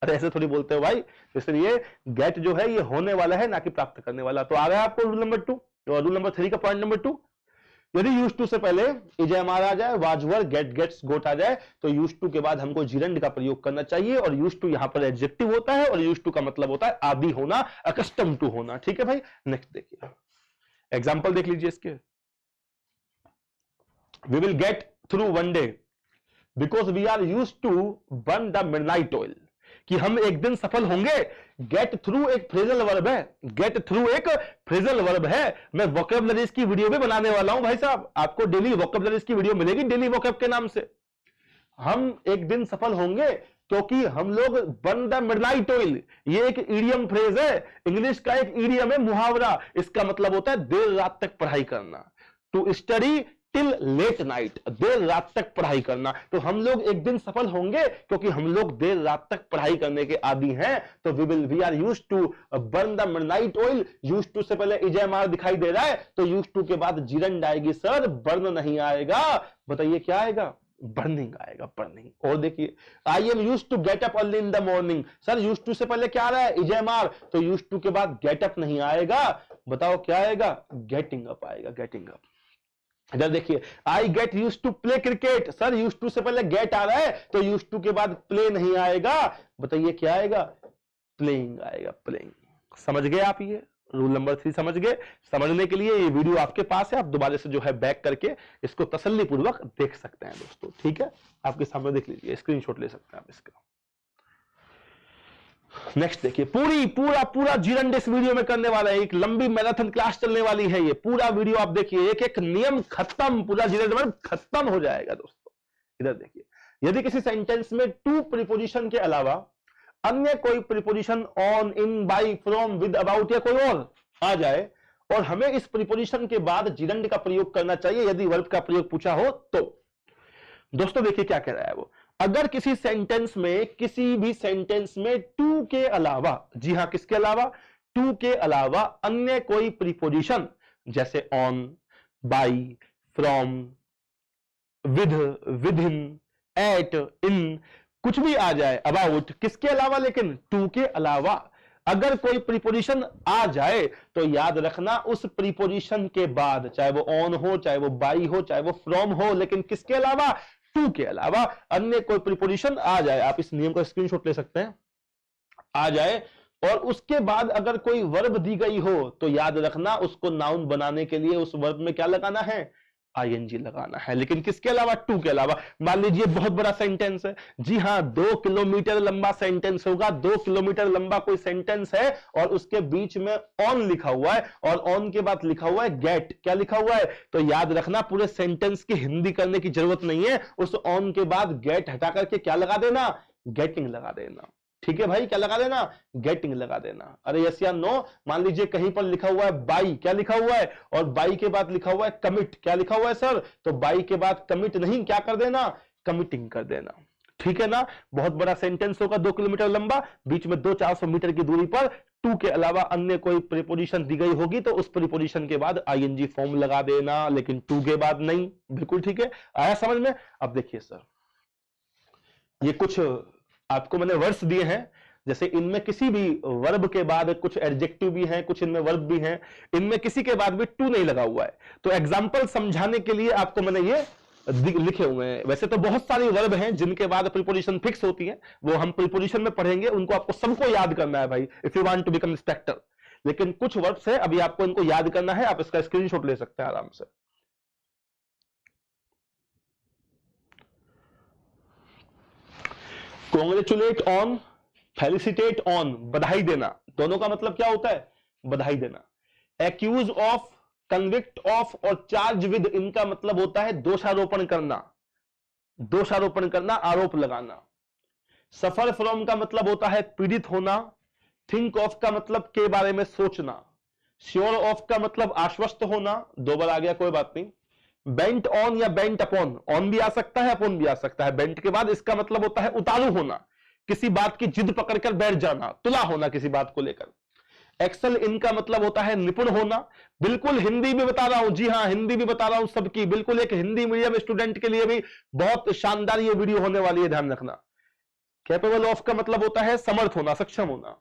S1: अरे ऐसे थोड़ी बोलते हो भाई। इसलिए गेट जो है ये होने वाला है, ना कि प्राप्त करने वाला। तो आ रहा है आपको रूल नंबर 2, रूल नंबर 3 का पॉइंट नंबर 2। यदि यूज टू से पहले इजेमार आ जाए, वाज वर, गेट गेट्स गोट आ जाए, तो यूज टू के बाद हमको जिरंड का प्रयोग करना चाहिए। और यूज टू यहां पर एडजेक्टिव होता है और यूज टू का मतलब होता है आदी होना, अकस्टम टू होना। ठीक है भाई, नेक्स्ट देखिए एग्जाम्पल देख लीजिए इसके। We will get through one day because we are use to burn the midnight oil, कि हम एक दिन सफल होंगे। गेट थ्रू एक फ्रेजल वर्ब है, गेट थ्रू एक फ्रेजल वर्ब है। मैं वोकैबुलरीज की वीडियो भी बनाने वाला हूं भाई साहब, आपको डेली वोकैबुलरीज की वीडियो मिलेगी, डेली वोकैब के नाम से। हम एक दिन सफल होंगे क्योंकि हम लोग बर्न द मिडनाइट ऑयल, ये एक ईडियम फ्रेज है, इंग्लिश का एक ईडियम है, मुहावरा। इसका मतलब होता है देर रात तक पढ़ाई करना, to study till late night, देर रात तक पढ़ाई करना। तो हम लोग एक दिन सफल होंगे क्योंकि हम लोग देर रात तक पढ़ाई करने के आदी हैं। तो we are used to burn the midnight oil. Used to से पहले इजेमार दिखाई दे रहा है, तो यूज्ड टू के बाद जिरंड आएगी सर, बर्न नहीं आएगा। बताइए क्या आएगा? बर्निंग आएगा, बर्निंग। और देखिए I am used to get up early in the morning, sir used to से पहले क्या आ रहा है? इजेमार, तो यूज्ड टू के बाद गेट अप नहीं आएगा। बताओ क्या आएगा? गेटिंग अप आएगा, गेटिंग अप। इधर देखिए I get use to play cricket, sir use to से पहले गेट आ रहा है, तो यूज टू के बाद प्ले नहीं आएगा। बताइए क्या आएगा? प्लेइंग आएगा, प्लेइंग। समझ गए आप? ये रूल नंबर 3 समझ गए? समझने के लिए ये वीडियो आपके पास है, आप दोबारा से जो है बैक करके इसको तसल्ली पूर्वक देख सकते हैं दोस्तों। ठीक है, आपके सामने देख लीजिए, स्क्रीनशॉट ले सकते हैं आप इसका। नेक्स्ट देखिए, पूरा जिरंड इस वीडियो में करने वाला है, एक लंबी मैराथन क्लास चलने वाली है ये। पूरा वीडियो आप देखिए, एक एक नियम खत्म, पूरा जिरंड वर्ब खत्म हो जाएगा दोस्तों। इधर देखिए, यदि किसी सेंटेंस में टू प्रीपोजिशन के अलावा अन्य कोई preposition on, in, by, from, with, about या कोई और आ जाए और हमें इस प्रीपोजिशन के बाद जिरंड का प्रयोग करना चाहिए यदि वर्ब का प्रयोग पूछा हो तो। दोस्तों देखिए क्या कह रहा है वो, अगर किसी सेंटेंस में, किसी भी सेंटेंस में टू के अलावा, जी हां किसके अलावा? टू के अलावा अन्य कोई प्रीपोजिशन जैसे on, by, from, with, within, at, in, कुछ भी आ जाए, अबाउट, किसके अलावा? लेकिन टू के अलावा अगर कोई प्रीपोजिशन आ जाए तो याद रखना उस प्रीपोजिशन के बाद, चाहे वो ऑन हो, चाहे वो बाई हो, चाहे वो फ्रॉम हो, लेकिन किसके अलावा? टू के अलावा अन्य कोई प्रीपोजिशन आ जाए। आप इस नियम का स्क्रीनशॉट ले सकते हैं। आ जाए और उसके बाद अगर कोई वर्ब दी गई हो तो याद रखना उसको नाउन बनाने के लिए उस वर्ब में क्या लगाना है? आईएनजी लगाना है। लेकिन किसके अलावा? टू के अलावा। मान लीजिए बहुत बड़ा सेंटेंस है, जी हां 2 किलोमीटर लंबा सेंटेंस होगा, 2 किलोमीटर लंबा कोई सेंटेंस है और उसके बीच में ऑन लिखा हुआ है और ऑन के बाद लिखा हुआ है गेट। क्या लिखा हुआ है? तो याद रखना पूरे सेंटेंस की हिंदी करने की जरूरत नहीं है, उस ऑन के बाद गेट हटा करके क्या लगा देना? गेटिंग लगा देना। ठीक है भाई, क्या लगा देना? गेटिंग लगा देना। अरे यस या नो? मान लीजिए कहीं पर लिखा हुआ है बाई, क्या लिखा हुआ है? और बाई के बाद लिखा हुआ है कमिट, क्या लिखा हुआ है सर? तो बाई के बाद कमिट नहीं, क्या कर देना? कमिटिंग कर देना। ठीक है ना? बहुत बड़ा सेंटेंस होगा 2 किलोमीटर लंबा, बीच में 200-400 मीटर की दूरी पर टू के अलावा अन्य कोई प्रीपोजिशन दी गई होगी तो उस प्रीपोजिशन के बाद आईएनजी फॉर्म लगा देना, लेकिन टू के बाद नहीं। बिल्कुल ठीक है, आया समझ में? अब देखिए सर, ये कुछ आपको मैंने वर्ड्स दिए हैं, जैसे इनमें किसी भी वर्ब के बाद कुछ एडजेक्टिव भी हैं, कुछ इनमें वर्ब भी हैं, इनमें किसी के बाद भी टू नहीं लगा हुआ है। तो एग्जांपल समझाने के लिए आपको मैंने ये लिखे हुए हैं। वैसे तो बहुत सारी वर्ब हैं जिनके बाद प्रीपोजिशन फिक्स होती है, वो हम प्रीपोजिशन में पढ़ेंगे, उनको आपको सबको याद करना है भाई, if you want to become inspector. लेकिन कुछ वर्ब्स है अभी आपको इनको याद करना है, आप इसका स्क्रीनशॉट ले सकते हैं आराम से। कॉन्ग्रेचुलेट ऑन, फेलिसिटेट ऑन, बधाई देना, दोनों का मतलब क्या होता है? बधाई देना। एक्यूज ऑफ, कन्विक्ट ऑफ और चार्ज विद, इनका मतलब होता है दोषारोपण करना, दोषारोपण करना, आरोप लगाना। सफर फ्रॉम का मतलब होता है पीड़ित होना। थिंक ऑफ का मतलब के बारे में सोचना। श्योर ऑफ का मतलब आश्वस्त होना, 2 बार आ गया कोई बात नहीं। बेंट ऑन या बेंट अपॉन, ऑन भी आ सकता है, अपॉन भी आ सकता है। बेंट के बाद इसका मतलब होता है उतारू होना, किसी बात की जिद पकड़कर बैठ जाना, तुला होना किसी बात को लेकर। एक्सेल इनका मतलब होता है निपुण होना। बिल्कुल हिंदी भी बता रहा हूं, जी हां हिंदी भी बता रहा हूं सबकी, बिल्कुल एक हिंदी मीडियम स्टूडेंट के लिए भी बहुत शानदार ये वीडियो होने वाली है, ध्यान रखना। कैपेबल ऑफ का मतलब होता है समर्थ होना, सक्षम होना।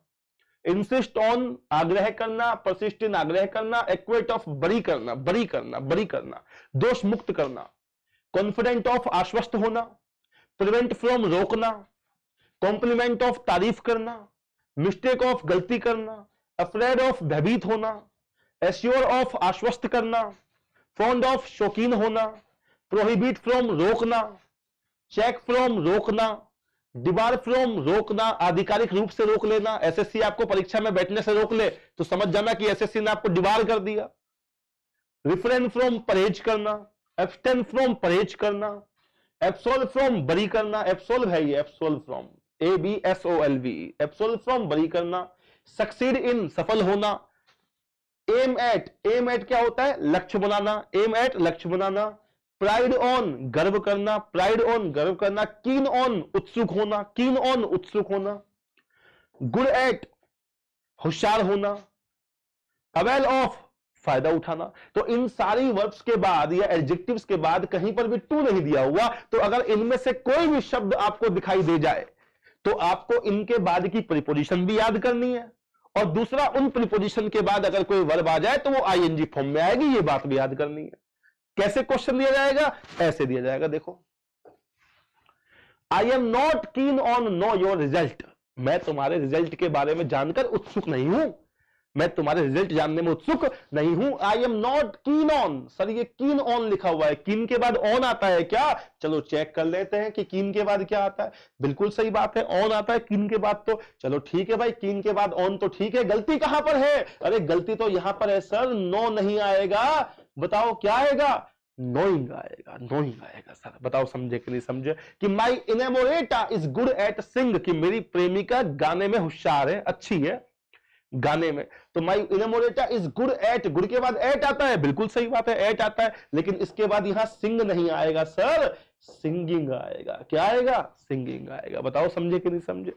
S1: इंसिस्ट ऑन आग्रह करना, परसिस्ट इन आग्रह करना, एक्वेट ऑफ बरी करना, बरी करना, बरी करना, दोष मुक्त करना, कॉन्फिडेंट ऑफ आश्वस्त होना, प्रिवेंट फ्रॉम रोकना, कॉम्प्लीमेंट ऑफ तारीफ करना, मिस्टेक ऑफ गलती करना, अफ्रेड ऑफ भयभीत होना, एश्योर ऑफ आश्वस्त करना, फॉन्ड ऑफ शौकीन होना, प्रोहिबिट फ्रॉम रोकना, चेक फ्रॉम रोकना, डिबार फ्रॉम रोकना, आधिकारिक रूप से रोक लेना। एसएससी आपको परीक्षा में बैठने से रोक ले तो समझ जाना कि एसएससी ने आपको डिबार कर दिया। रिफ्रेन फ्रॉम परहेज करना, एब्सटेन फ्रॉम परहेज करना, एब्सोल्व फ्रॉम बरी करना, एब्सोल्व है ये, एब्सोल्व फ्रॉम, ABSOLV, एब्सोल्व फ्रॉम बरी करना, सक्सीड इन सफल होना, एम एट क्या होता है, लक्ष्य बनाना, एम एट लक्ष्य बनाना, प्राइड ऑन गर्व करना, प्राइड ऑन गर्व करना, कीन ऑन उत्सुक होना, कीन ऑन उत्सुक होना, गुड एट होशियार होना, अवेल ऑफ फायदा उठाना। तो इन सारी वर्ब्स के बाद या एडजेक्टिव्स के बाद कहीं पर भी टू नहीं दिया हुआ, तो अगर इनमें से कोई भी शब्द आपको दिखाई दे जाए तो आपको इनके बाद की प्रीपोजिशन भी याद करनी है, और दूसरा उन प्रीपोजिशन के बाद अगर कोई वर्ब आ जाए तो वो आईएनजी फॉर्म में आएगी, ये बात भी याद करनी है। कैसे क्वेश्चन दिया जाएगा, ऐसे दिया जाएगा, देखो, I am not keen on know your result, मैं तुम्हारे रिजल्ट के बारे में जानकर उत्सुक नहीं हूं, मैं तुम्हारे रिजल्ट जानने में उत्सुक नहीं हूं। I am not keen on, sir ये कीन ऑन लिखा हुआ है, कीन के बाद ऑन आता है क्या, चलो चेक कर लेते हैं कि कीन के बाद क्या आता है। बिल्कुल सही बात है, ऑन आता है कीन के बाद, तो चलो ठीक है भाई, कीन के बाद ऑन तो ठीक है। गलती कहां पर है, अरे गलती तो यहां पर है सर, नो नहीं आएगा, बताओ क्या आएगा, नोइंग आएगा, नोइंग आएगा सर, बताओ समझे कि नहीं समझे। कि माई इनेमोरेटा इज गुड एट सिंग, कि मेरी प्रेमिका गाने में होशियार है, अच्छी है गाने में, तो माई इनेमोरेटा इज गुड एट, गुड के बाद एट आता है, बिल्कुल सही बात है, एट आता है, लेकिन इसके बाद यहां सिंग नहीं आएगा सर, सिंगिंग आएगा। क्या आएगा, सिंगिंग आएगा, बताओ समझे कि नहीं समझे।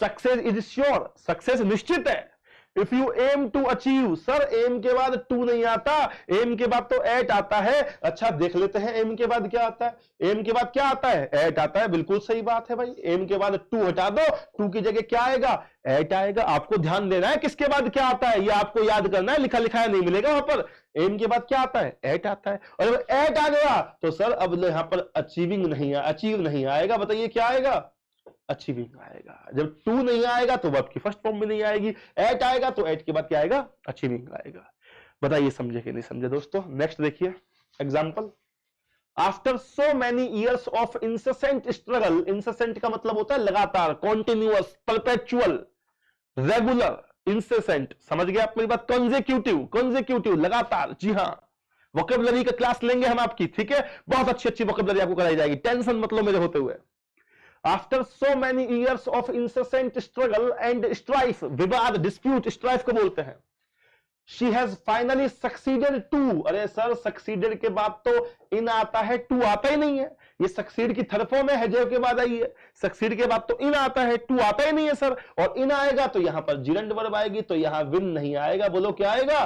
S1: सक्सेस इज श्योर, सक्सेस निश्चित है। If you aim to achieve, sir aim के बाद टू नहीं आता, एम के बाद तो एट आता है। अच्छा देख लेते हैं एम के बाद क्या आता है, एम के बाद क्या आता है, एट आता है, बिल्कुल सही बात है भाई, एम के बाद टू हटा दो, टू की जगह क्या आएगा, एट आएगा। आपको ध्यान देना है किसके बाद क्या आता है, ये आपको याद करना है, लिखा लिखाया नहीं मिलेगा वहां पर। एम के बाद क्या आता है, एट आता है, और जब एट आ गया तो सर अब यहां पर अचीविंग नहीं, अचीव नहीं आएगा, बताइए क्या आएगा, अचीविंग आएगा। जब टू नहीं आएगा तो वर्ब की फर्स्ट फॉर्म में नहीं आएगी, एट आएगा तो एट के बाद क्या आएगा, अचीविंग आएगा। बताइए समझे कि नहीं समझे दोस्तों। नेक्स्ट देखिए example, after so many years of incessant struggle, incessant का मतलब होता है लगातार, कॉन्टिन्यूअस, परपेचुअल, रेगुलर, इंसेसेंट, समझ गए आप मेरी बात, कंसेक्यूटिव, कंसेक्यूटिव लगातार, जी हाँ। वोकैबुलरी का क्लास लेंगे हम आपकी, ठीक है, बहुत अच्छी अच्छी वोकैबुलरी आपको कराई जाएगी, टेंशन मतलब मेरे होते हुए। After so many years of incessant struggle and strife, विवाद, dispute, strife को बोलते हैं, she has finally succeeded to, अरे सर succeeded के बाद तो इन आता है, to आता ही नहीं है, ये succeed की थर्ड फॉर्म है, हैजेव के बाद आई है, succeed के बाद तो इन आता है, to आता ही नहीं है सर, और इन आएगा तो यहां पर gerund verb आएगी, तो यहां win नहीं आएगा, बोलो क्या आएगा,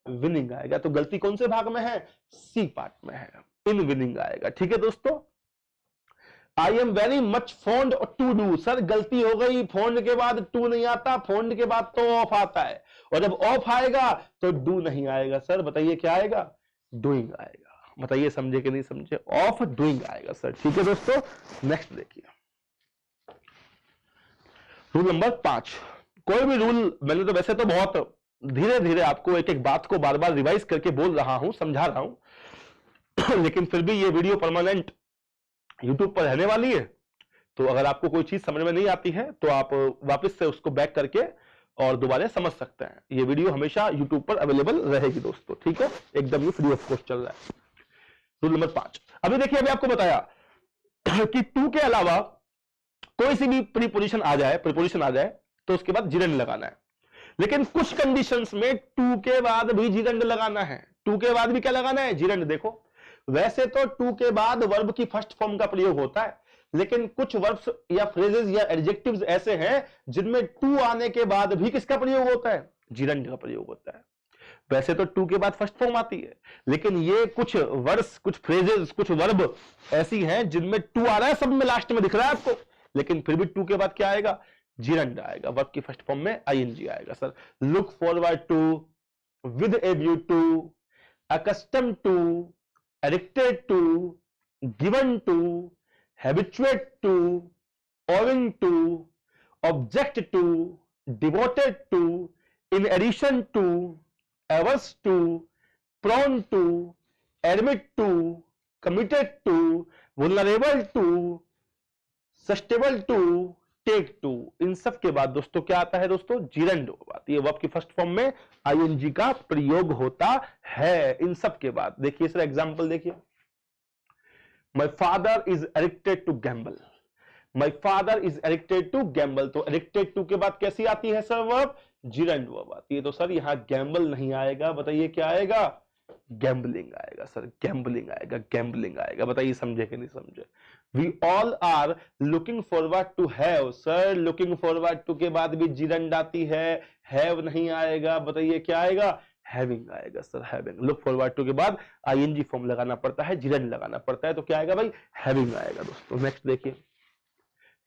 S1: winning आएगा। तो गलती कौन से भाग में है, सी पार्ट में है, इन winning आएगा, ठीक है दोस्तों। I am very much fond to do, sir गलती हो गई, फॉन्ड के बाद टू नहीं आता, फॉन्ड के बाद तो ऑफ आता है, और जब ऑफ आएगा तो डू नहीं आएगा सर, बताइए क्या आएगा, डूइंग आएगा। बताइए समझे कि नहीं समझे, ऑफ डूइंग आएगा सर, ठीक है दोस्तों। नेक्स्ट देखिए रूल नंबर 5। कोई भी रूल, मैंने तो वैसे तो बहुत धीरे धीरे आपको एक एक बात को बार बार रिवाइज करके बोल रहा हूं, समझा रहा हूं लेकिन फिर भी ये वीडियो परमानेंट YouTube पर रहने वाली है, तो अगर आपको कोई चीज समझ में नहीं आती है तो आप वापस से उसको बैक करके और दोबारा समझ सकते हैं। ये वीडियो हमेशा YouTube पर अवेलेबल रहेगी दोस्तों, ठीक है, एकदम ही फ्री ऑफ कॉस्ट चल रहा है। रूल नंबर 5, अभी देखिए, अभी आपको बताया कि टू के अलावा कोई सी भी प्रीपोजिशन आ जाए तो उसके बाद जिरंड लगाना है, लेकिन कुछ कंडीशंस में टू के बाद भी जिरंड लगाना है, टू के बाद भी क्या लगाना है, जिरंड। देखो वैसे तो टू के बाद वर्ब की फर्स्ट फॉर्म का प्रयोग होता है, लेकिन कुछ वर्ब्स या फ्रेजेस या एडजेक्टिव्स ऐसे हैं जिनमें टू आने के बाद भी किसका प्रयोग होता है, जिरंड का प्रयोग होता है। वैसे तो टू के बाद फर्स्ट फॉर्म आती है, लेकिन ये कुछ वर्ड्स, कुछ फ्रेजेस, कुछ वर्ब ऐसी हैं जिनमें टू आ रहा है, सब में लास्ट में दिख रहा है आपको, लेकिन फिर भी टू के बाद क्या आएगा, जिरंड आएगा, वर्ब की फर्स्ट फॉर्म में आईएनजी आएगा sir. Look forward to, with a view to, accustomed to, addicted to, given to, habituate to, owing to, object to, devoted to, in addition to, averse to, prone to, admit to, committed to, vulnerable to, susceptible to, take to. इन सब के बाद दोस्तों क्या आता है दोस्तों, gerund बात। ये वर्ब की फर्स्ट फॉर्म में आईएनजी का प्रयोग होता है इन सब के बाद। देखिए सर एग्जांपल देखिए, my father is addicted to gamble, my father is addicted to gamble. तो एडिक्टेड टू के बाद कैसी आती है सर वर्ब, जिरंड वर्ब आती है। तो सर यहां गैम्बल नहीं आएगा, बताइए क्या आएगा, गैम्बलिंग आएगा सर, गैम्बलिंग आएगा, गैम्बलिंग आएगा। बताइए समझे कि नहीं समझे। We all are looking forward to have, sir looking forward to के बाद भी जिरंड आती है, have नहीं आएगा, बताइए क्या आएगा, having आएगा sir, having। look forward to के बाद ing फॉर्म लगाना पड़ता है, जिरंड लगाना पड़ता है, तो क्या आएगा भाई, having आएगा दोस्तों। नेक्स्ट देखिए,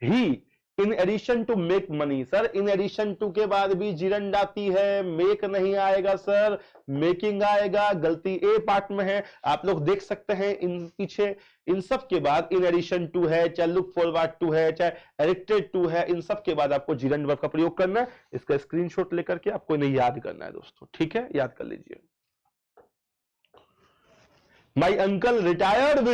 S1: he in addition to make money, sir in addition to के बाद भी जिरंड आती है, मेक नहीं आएगा सर, मेकिंग आएगा। गलती ए पार्ट में है, आप लोग देख सकते हैं इन पीछे, इन सब के बाद इन एडिशन टू है, चाहे लुक फॉरवर्ड टू है, चाहे एडिक्टेड टू है, इन सब के बाद आपको जिरंड वर्ब का प्रयोग करना है। इसका स्क्रीनशॉट लेकर के आपको इन्हें याद करना है दोस्तों, ठीक है, याद कर लीजिए। My uncle retired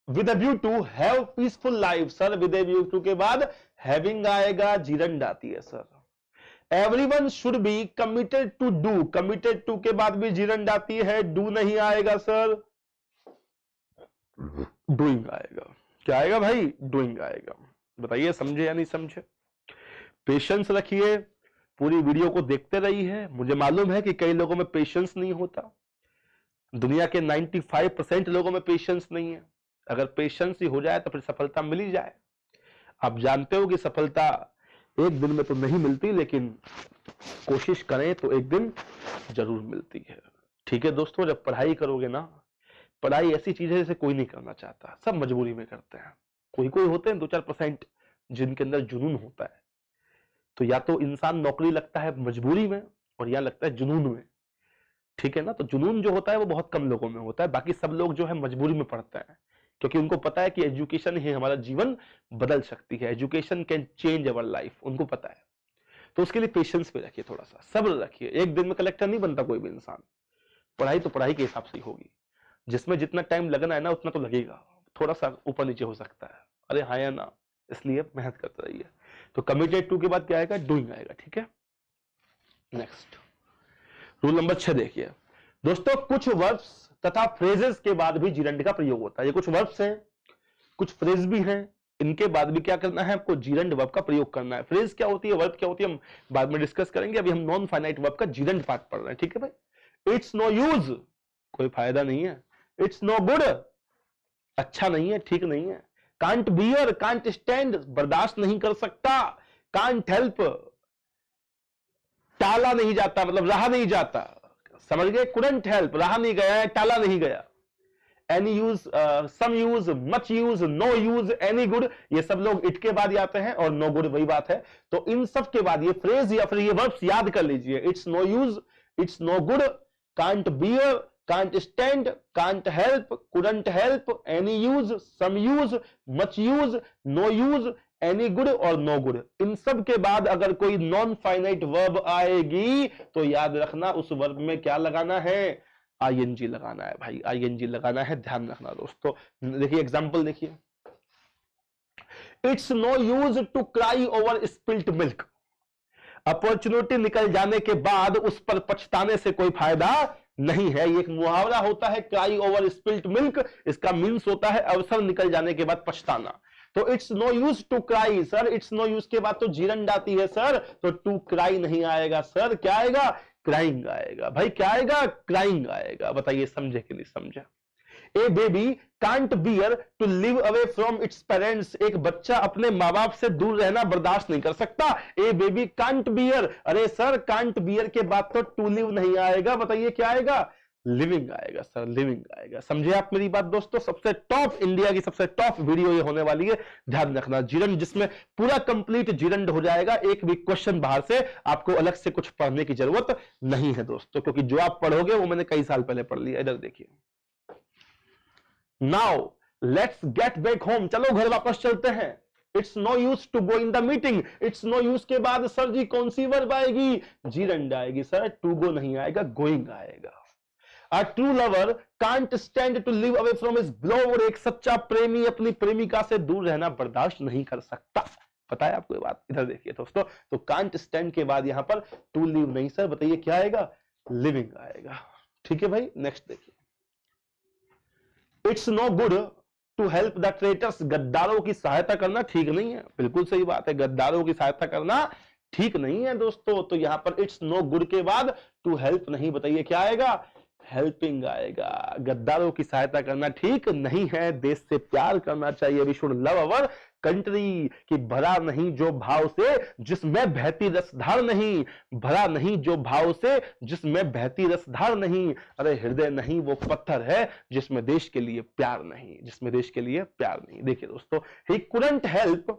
S1: with a view to have peaceful life, sir with a view to के बाद हैविंग आएगा, जिरंड आती है sir. Everyone should be committed to do, committed to के बाद भी जिरंड आती है, डू नहीं आएगा सर, डूइंग आएगा। क्या आएगा भाई, डूइंग आएगा। बताइए समझे या नहीं समझे। पेशेंस रखिए, पूरी वीडियो को देखते रहिए। मुझे मालूम है कि कई लोगों में पेशेंस नहीं होता, दुनिया के 95% लोगों में पेशेंस नहीं है। अगर पेशेंस ही हो जाए तो फिर सफलता मिल ही जाए। आप जानते हो कि सफलता एक दिन में तो नहीं मिलती, लेकिन कोशिश करें तो एक दिन जरूर मिलती है। ठीक है दोस्तों, जब पढ़ाई करोगे ना, पढ़ाई ऐसी चीज है जैसे कोई नहीं करना चाहता, सब मजबूरी में करते हैं। कोई कोई होते हैं 2-4% जिनके अंदर जुनून होता है। तो या तो इंसान नौकरी लगता है मजबूरी में और या लगता है जुनून में, ठीक है ना। तो जुनून जो होता है वो बहुत कम लोगों में होता है, बाकी सब लोग जो है मजबूरी में पढ़ते हैं, क्योंकि उनको पता है कि एजुकेशन ही हमारा जीवन बदल सकती है, education can change our life, उनको पता है। तो उसके लिए पेशेंस पे रखिए, थोड़ा सा सब्र रखिए। एक दिन में कलेक्टर नहीं बनता कोई भी इंसान, पढ़ाई तो पढ़ाई के हिसाब से ही होगी, जिसमें जितना टाइम लगना है ना उतना तो लगेगा, थोड़ा सा ऊपर नीचे हो सकता है, अरे हाँ या ना, इसलिए मेहनत करते रहिए। तो कमिटेड टू के बाद क्या आएगा, डूइंग आएगा, ठीक है। नेक्स्ट रूल नंबर 6 देखिए दोस्तों, कुछ वर्ब्स तथा फ्रेजेस के बाद भी जिरंड का प्रयोग होता है। ये कुछ वर्ब्स हैं, कुछ फ्रेज भी हैं, इनके बाद भी क्या करना है आपको, जिरंड वर्ब का प्रयोग करना है। फ्रेज क्या होती है, वर्ब क्या होती है, हम बाद में डिस्कस करेंगे। अभी हम नॉन फाइनाइट वर्ब का जिरंड पार्ट पढ़ रहे हैं, ठीक है भाई। इट्स नो यूज, कोई फायदा नहीं है। इट्स नो गुड, अच्छा नहीं है, ठीक नहीं है। कांट बियर, कांट स्टैंड, बर्दाश्त नहीं कर सकता। कांट हेल्प, टाला नहीं जाता, मतलब रहा नहीं जाता, समझ गए। कुडंट हेल्प, रहा नहीं गया, टाला नहीं गया। Any use, some use, much use, no use, any good, ये सब लोग इट के बाद आते हैं, और नो गुड वही बात है। तो इन सब के बाद ये फ्रेज या फिर ये वर्ब्स याद कर लीजिए। It's no use, it's no good, can't bear, can't stand, can't help, couldn't help, any use, some use, much use, no use, any good और नो गुड। इन सब के बाद अगर कोई नॉन फाइनाइट वर्ब आएगी तो याद रखना उस वर्ब में क्या लगाना है, आईएनजी लगाना है भाई, आईएनजी लगाना है, ध्यान रखना दोस्तों। देखिए एग्जांपल देखिए, it's no use to cry over spilt milk. Opportunity निकल जाने के बाद उस पर पछताने से कोई फायदा नहीं है। ये एक मुहावरा होता है, क्राई ओवर स्पिल्ट मिल्क, इसका मीन्स होता है अवसर निकल जाने के बाद पछताना। तो it's no use to cry, sir it's no use के बाद तो जिरंड आती है सर, तो टू क्राई नहीं आएगा सर, क्या आएगा, क्राइंग आएगा भाई। क्या आएगा, क्राइंग आएगा। बताइए समझे कि नहीं समझे। A baby can't bear to live away from its parents, एक बच्चा अपने माँ बाप से दूर रहना बर्दाश्त नहीं कर सकता। ए बेबी कांट बियर, अरे सर कांट बियर के बाद तो टू लिव नहीं आएगा, बताइए क्या आएगा, लिविंग आएगा सर, लिविंग आएगा। समझे आप मेरी बात दोस्तों? सबसे टॉप, इंडिया की सबसे टॉप वीडियो ये होने वाली है, ध्यान रखना। जीरंड, जिसमें पूरा कंप्लीट जीरंड हो जाएगा, एक भी क्वेश्चन बाहर से आपको अलग से कुछ पढ़ने की जरूरत नहीं है दोस्तों, क्योंकि जो आप पढ़ोगे वो मैंने कई साल पहले पढ़ लिया। इधर देखिए, now let's get back home, चलो घर वापस चलते हैं। It's no use to go in the meeting, it's no use के बाद सर जी कौन सी वर्ब आएगी? जीरंड आएगी सर, टू गो नहीं आएगा, गोइंग आएगा। A true lover can't stand to live away from his beloved, एक सच्चा प्रेमी अपनी प्रेमिका से दूर रहना बर्दाश्त नहीं कर सकता। पता है आपको ये बात? इधर देखिए दोस्तों, तो कांट स्टैंड के बाद यहां पर टू लिव नहीं सर, बताइए क्या आएगा? लिविंग आएगा। ठीक है भाई, नेक्स्ट देखिए, it's no good to help the traitors, गद्दारों की सहायता करना ठीक नहीं है। बिल्कुल सही बात है, गद्दारों की सहायता करना ठीक नहीं है दोस्तों। तो यहां पर इट्स नो गुड के बाद टू हेल्प नहीं, बताइए क्या आएगा? हेल्पिंग आएगा। गद्दारों की सहायता करना ठीक नहीं है, देश से प्यार करना चाहिए। We should love our country, कि भरा नहीं जो भाव से जिसमें बहती रसधार नहीं, भरा नहीं जो भाव से जिसमें बहती रसधार नहीं। अरे हृदय नहीं वो पत्थर है जिसमें देश के लिए प्यार नहीं, जिसमें देश के लिए प्यार नहीं। देखिए दोस्तों, he couldn't help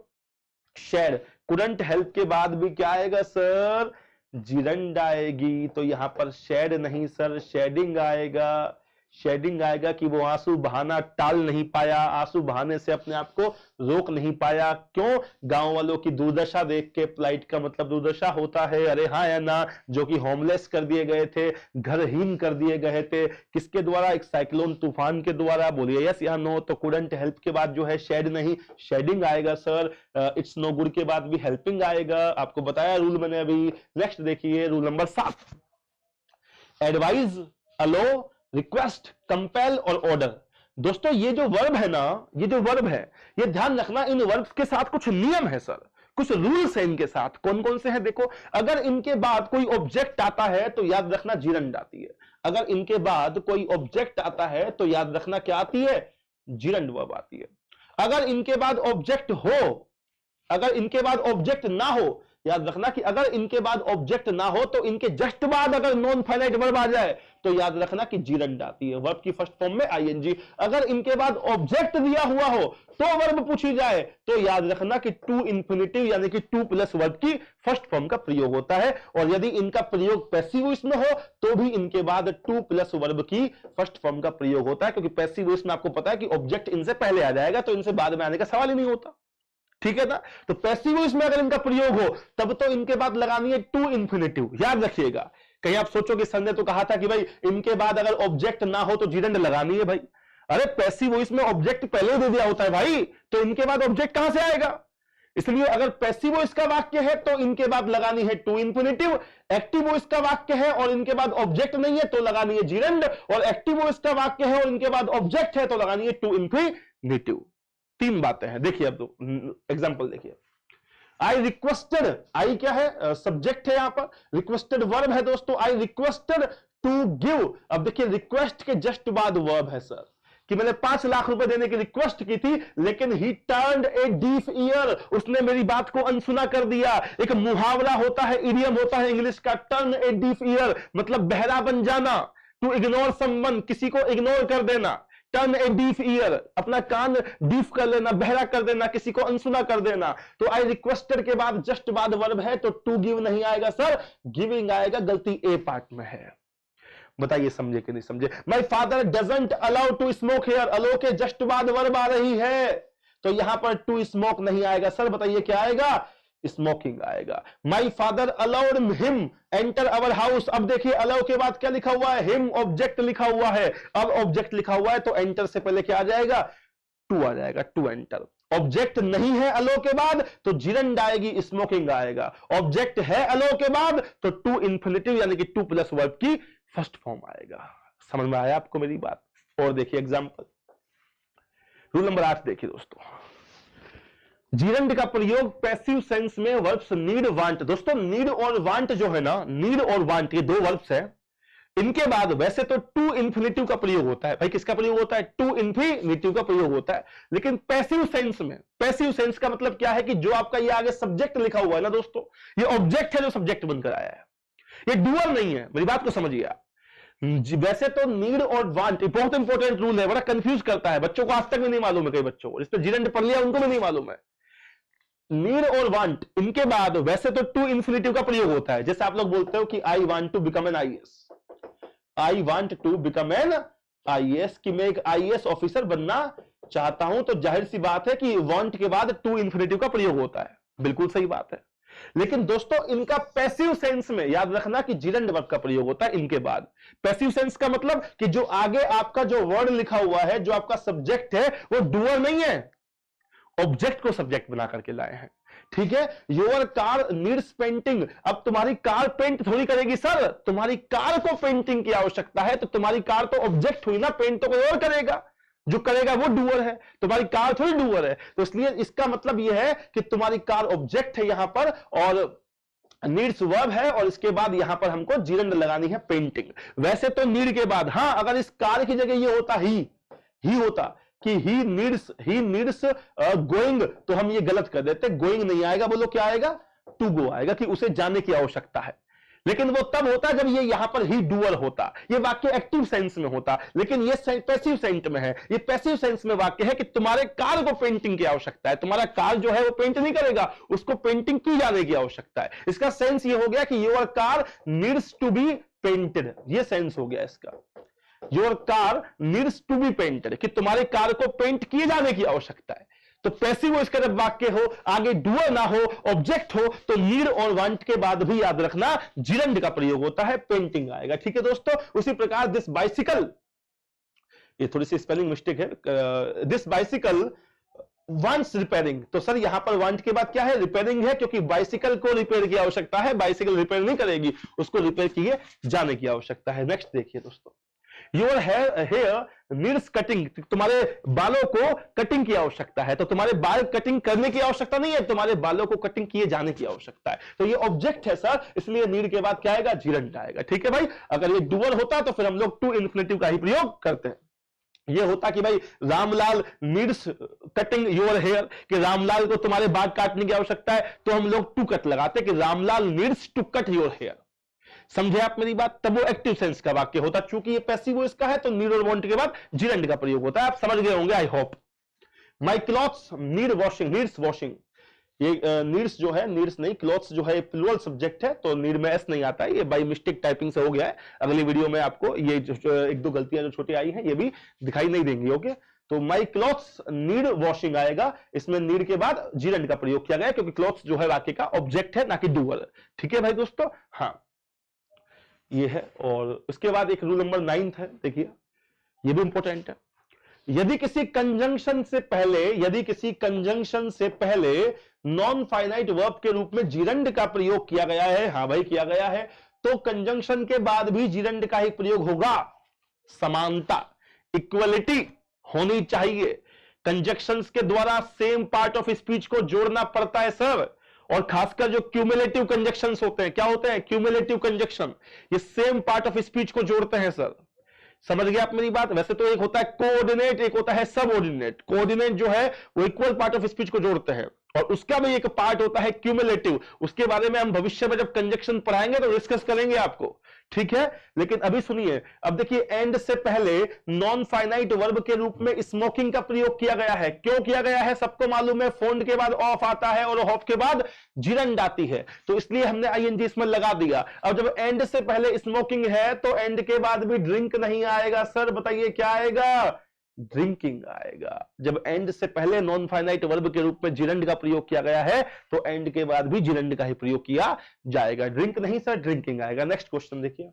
S1: shed, couldn't help के बाद भी क्या आएगा सर? जीरंड आएगी। तो यहां पर शेड नहीं सर, शेडिंग आएगा। शेडिंग आएगा कि वो आंसू बहाना टाल नहीं पाया, आंसू बहाने से अपने आप को रोक नहीं पाया। क्यों? गांव वालों की दुर्दशा देख के, प्लाइट का मतलब दुर्दशा होता है, अरे हाँ या ना, जो कि होमलेस कर दिए गए थे, घरहीन कर दिए गए थे, किसके द्वारा? एक साइक्लोन तूफान के द्वारा। बोलिए यस या नो। तो कुडंट हेल्प के बाद जो है शेड नहीं, शेडिंग आएगा सर। इट्स नो गुड के बाद भी हेल्पिंग आएगा, आपको बताया रूल मैंने अभी। नेक्स्ट देखिए, रूल नंबर 7, एडवाइज, अलो, रिक्वेस्ट, कंपेल और ऑर्डर। दोस्तों ये जो वर्ब है ना, ये जो वर्ब है, ये ध्यान रखना, इन वर्ब्स के साथ कुछ नियम है सर, कुछ रूल्स है इनके साथ। कौन कौन से हैं देखो, अगर इनके बाद कोई ऑब्जेक्ट आता है तो याद रखना जीरंड आती है। अगर इनके बाद कोई ऑब्जेक्ट आता है तो याद रखना क्या आती है? जीरंड वर्ब आती है। अगर इनके बाद ऑब्जेक्ट हो, अगर इनके बाद ऑब्जेक्ट ना हो, याद रखना कि अगर इनके बाद ऑब्जेक्ट ना हो तो इनके जस्ट बाद अगर नॉन फाइनाइट वर्ब आ जाए तो याद रखना कि जीरंड आती है, वर्ब की फर्स्ट फॉर्म में आईएनजी। अगर इनके बाद ऑब्जेक्ट दिया हुआ हो तो वर्ब पूछी जाए तो याद रखना कि टू इंफिनिटिव यानी कि टू प्लस वर्ब की फर्स्ट फॉर्म का प्रयोग होता है। और यदि इनका प्रयोग पैसिव वॉइस में हो तो भी इनके बाद टू प्लस वर्ब की फर्स्ट फॉर्म का प्रयोग होता है, क्योंकि पैसिव वॉइस में आपको पता है कि ऑब्जेक्ट इनसे पहले आ जाएगा, तो इनसे बाद में आने का सवाल ही नहीं होता। ठीक है ना? तो पैसिव वॉइस में अगर इनका प्रयोग हो तब तो इनके बाद लगानी है टू इंफिनिटिव, याद रखिएगा। कहीं आप सोचोगे सर ने तो कहा था कि भाई इनके बाद अगर ऑब्जेक्ट ना हो तो जीरंड लगानी है भाई। अरे पैसिव वॉइस में ऑब्जेक्ट पहले दे दिया होता है भाई, तो इनके बाद ऑब्जेक्ट कहां से आएगा? इसलिए अगर पैसिव वॉइस का वाक्य है तो इनके बाद लगानी है टू इंफिनिटिव, एक्टिव वॉइस का वाक्य है और इनके बाद ऑब्जेक्ट नहीं है तो लगानी है जीरंड, और एक्टिव वॉइस का वाक्य है और इनके बाद ऑब्जेक्ट है तो लगानी है टू इंफिनिटिव। तीन बातें हैं, देखिए अब एग्जांपल देखिए। आई रिक्वेस्टेड, आई क्या है? सब्जेक्ट है यहां पर, रिक्वेस्टेड वर्ब है दोस्तों। आई रिक्वेस्टेड टू गिव, अब देखिए रिक्वेस्ट के जस्ट बाद वर्ब है सर, कि मैंने 5 लाख रुपए देने की रिक्वेस्ट की थी लेकिन ही टर्न्ड ए डीफ ईयर, उसने मेरी बात को अनसुना कर दिया। एक मुहावरा होता है, इडियम होता है इंग्लिश का, टर्न ए डीफ ईयर मतलब बहरा बन जाना। टू इग्नोर समवन, किसी को इग्नोर कर देना। टर्न ए डीफ ईयर, अपना कान डीफ कर लेना, बहरा कर देना, किसी को अनसुना कर देना। तो आई रिक्वेस्टेड के बाद जस्ट बाद वर्ब है तो टू गिव नहीं आएगा सर, गिविंग आएगा, गलती ए पार्ट में है। बताइए समझे कि नहीं समझे? My father doesn't allow to smoke here, allow के जस्ट बाद वर्ब आ रही है तो यहां पर टू स्मोक नहीं आएगा सर, बताइए क्या आएगा? स्मोकिंग आएगा। My father allowed him enter our house, अब देखिए अलाउ के बाद क्या लिखा हुआ है? हिम, ऑब्जेक्ट लिखा हुआ है। अब ऑब्जेक्ट लिखा हुआ है तो एंटर से पहले क्या आ जाएगा? टू आ जाएगा, टू एंटर। ऑब्जेक्ट नहीं है अलो के बाद तो जीरंड आएगी, स्मोकिंग आएगा। ऑब्जेक्ट है अलो के बाद तो टू इंफिनिटिव यानी कि टू प्लस वर्ब की फर्स्ट फॉर्म आएगा। समझ में आया आपको मेरी बात? और देखिए एग्जांपल, रूल नंबर 8 देखिए दोस्तों। जीरंड का प्रयोग पैसिव सेंस में वर्ब्स नीड वांट। दोस्तों नीड और वांट जो है ना, नीड और वांट ये दो वर्ब्स हैं, इनके बाद वैसे तो टू इंफिनिटिव का प्रयोग होता है। भाई किसका प्रयोग होता है? टू इंफिनिटिव का प्रयोग होता है। लेकिन पैसिव सेंस में, पैसिव सेंस का मतलब क्या है कि जो आपका ये आगे सब्जेक्ट लिखा हुआ है ना दोस्तों, ये ऑब्जेक्ट है जो सब्जेक्ट बनकर आया है, ये डूअर नहीं है। मेरी बात को समझिए आप, वैसे तो नीड और वांट बहुत इंपॉर्टेंट रूल है, बड़ा कंफ्यूज करता है बच्चों को, आज तक भी नहीं मालूम है कई बच्चों को, जिसने जीरेंड पढ़ लिया उनको भी नहीं मालूम है। नीड और वांट इनके बाद वैसे तो टू इन्फिनिटिव का प्रयोग होता है, जैसे आप लोग बोलते हो कि I want to become an IAS, I want to become an IAS, कि मैं एक आईएएस ऑफिसर बनना चाहता हूं, तो जाहिर सी बात है कि वांट के बाद टू इन्फिनिटिव का प्रयोग होता है, बिल्कुल सही बात है। लेकिन दोस्तों इनका पैसिव सेंस में याद रखना कि जीरेंड वर्ब का प्रयोग होता है इनके बाद। पैसिव सेंस का मतलब कि जो आगे आपका जो वर्ड लिखा हुआ है, जो आपका सब्जेक्ट है, वो डूअर नहीं है, ऑब्जेक्ट को सब्जेक्ट बना करके लाए हैं। ठीक है, योर कार नीड्स पेंटिंग, अब तुम्हारी कार पेंट थोड़ी करेगी सर, तुम्हारी कार को पेंटिंग की आवश्यकता है, तो तुम्हारी कार तो ऑब्जेक्ट हुई ना, पेंट तो कोई और करेगा, जो करेगा वो डूअर है, तुम्हारी कार थोड़ी डूअर है। तो इसलिए इसका मतलब यह है कि तुम्हारी कार ऑब्जेक्ट है यहां पर, और नीड्स वर्ब है, और इसके बाद यहां पर हमको जीरेंड लगानी है पेंटिंग। वैसे तो नीड के बाद, हां अगर इस कार की जगह ये होता ही होता कि ही नीड्स गोइंग, तो हम ये गलत कर देते, गोइंग नहीं आएगा, बोलो क्या आएगा, टू गो आएगा, कि उसे जाने की आवश्यकता है। लेकिन वो तब होता जब ये यहां पर ही डूअर होता, ये वाक्य एक्टिव सेंस में होता, लेकिन ये पैसिव सेंस में है। ये पैसिव सेंस में वाक्य है कि तुम्हारे कार को पेंटिंग की आवश्यकता है, तुम्हारा कार जो है वो पेंट नहीं करेगा, उसको पेंटिंग की जाने की आवश्यकता है। इसका सेंस ये हो गया कि your car needs to be painted, ये सेंस हो गया इसका। Your car needs to be painted, कि तुम्हारे कार को पेंट किए जाने की आवश्यकता है। तो पैसिव इसका जब वाक्य हो, आगे डूअर ना हो, ऑब्जेक्ट हो, तो नीड और वांट के बाद भी याद रखना जीरेंड का प्रयोग होता है, पेंटिंग आएगा। ठीक है दोस्तों, उसी प्रकार दिस बाइसिकल, ये थोड़ी सी स्पेलिंग मिस्टेक है, दिस बाइसिकल वांट्स रिपेयरिंग, तो सर यहां पर वांट के बाद क्या है, रिपेयरिंग है, क्योंकि बाइसिकल को रिपेयर की आवश्यकता है, बाइसिकल रिपेयर नहीं करेगी, उसको रिपेयर किए जाने की आवश्यकता है। नेक्स्ट देखिए दोस्तों, योर हेयर नीड्स कटिंग, तुम्हारे बालों को कटिंग की आवश्यकता है, तो तुम्हारे बाल कटिंग करने की आवश्यकता नहीं है, तुम्हारे बालों को कटिंग किए जाने की आवश्यकता है। तो ये ऑब्जेक्ट है सर, इसलिए नीड के बाद क्या आएगा, जीरेंड आएगा। ठीक है भाई, अगर ये डूअर होता तो फिर हम लोग टू इन्फिनिटिव का ही प्रयोग करते हैं। ये होता कि भाई Ramlal needs cutting your hair, कि रामलाल को तुम्हारे बाल काटने की आवश्यकता है, तो हम लोग टू कट लगाते कि Ramlal needs to cut your hair. समझे आप मेरी बात, तब वो एक्टिव सेंस का वाक्य होता। चूंकि ये पैसिव इसका है, तो नीड और वांट के बाद जीरेंड का प्रयोग होता है। आप समझ गए होंगे I hope. My clothes need washing, needs washing, ये नीड्स जो है, नीड्स नहीं, क्लॉथ्स जो है प्लूरल सब्जेक्ट है, तो नीड में एस नहीं आता है, ये बाई मिस्टेक टाइपिंग से हो गया है। अगली वीडियो में आपको ये एक दो गलतियां जो छोटी आई हैं ये भी दिखाई नहीं देंगी। ओके, तो माई क्लॉथ्स नीड वॉशिंग आएगा, इसमें नीड के बाद जीरेंड का प्रयोग किया गया, क्योंकि क्लॉथ्स जो है वाक्य का ऑब्जेक्ट है, ना कि डूअर। ठीक है भाई दोस्तों, हाँ ये है। और उसके बाद एक रूल नंबर 9 है, देखिए ये भी इंपॉर्टेंट है। यदि किसी कंजंक्शन से पहले नॉन फाइनाइट वर्ब के रूप में जीरेंड का प्रयोग किया गया है, हाँ भाई किया गया है, तो कंजंक्शन के बाद भी जीरेंड का ही प्रयोग होगा। समानता, इक्वलिटी होनी चाहिए। कंजंक्शंस के द्वारा सेम पार्ट ऑफ स्पीच को जोड़ना पड़ता है सर, और खासकर जो क्यूमुलेटिव कंजंक्शंस होते हैं, क्या होते हैं क्यूमुलेटिव कंजंक्शन, ये सेम पार्ट ऑफ स्पीच को जोड़ते हैं सर। समझ गए आप मेरी बात। वैसे तो एक होता है कोऑर्डिनेट, एक होता है सबऑर्डिनेट। कोऑर्डिनेट जो है वो इक्वल पार्ट ऑफ स्पीच को जोड़ते हैं, और उसका भी एक पार्ट होता है क्यूमुलेटिव। उसके बारे में हम भविष्य में जब कंजंक्शन पढ़ाएंगे तो डिस्कस करेंगे आपको, ठीक है। लेकिन अभी सुनिए, अब देखिए एंड से पहले नॉन फाइनाइट वर्ब के रूप में स्मोकिंग का प्रयोग किया गया है। क्यों किया गया है सबको मालूम है, फोन के बाद ऑफ आता है और ऑफ के बाद जीरेंड आती है, तो इसलिए हमने आईएनजी इसमें लगा दिया। अब जब एंड से पहले स्मोकिंग है तो एंड के बाद भी ड्रिंक नहीं आएगा सर, बताइए क्या आएगा, ड्रिंकिंग आएगा। जब एंड से पहले नॉन फाइनाइट वर्ब के रूप में जीरेंड का प्रयोग किया गया है तो एंड के बाद भी जीरेंड का ही प्रयोग किया जाएगा, ड्रिंक नहीं सर, ड्रिंकिंग आएगा। नेक्स्ट क्वेश्चन देखिए,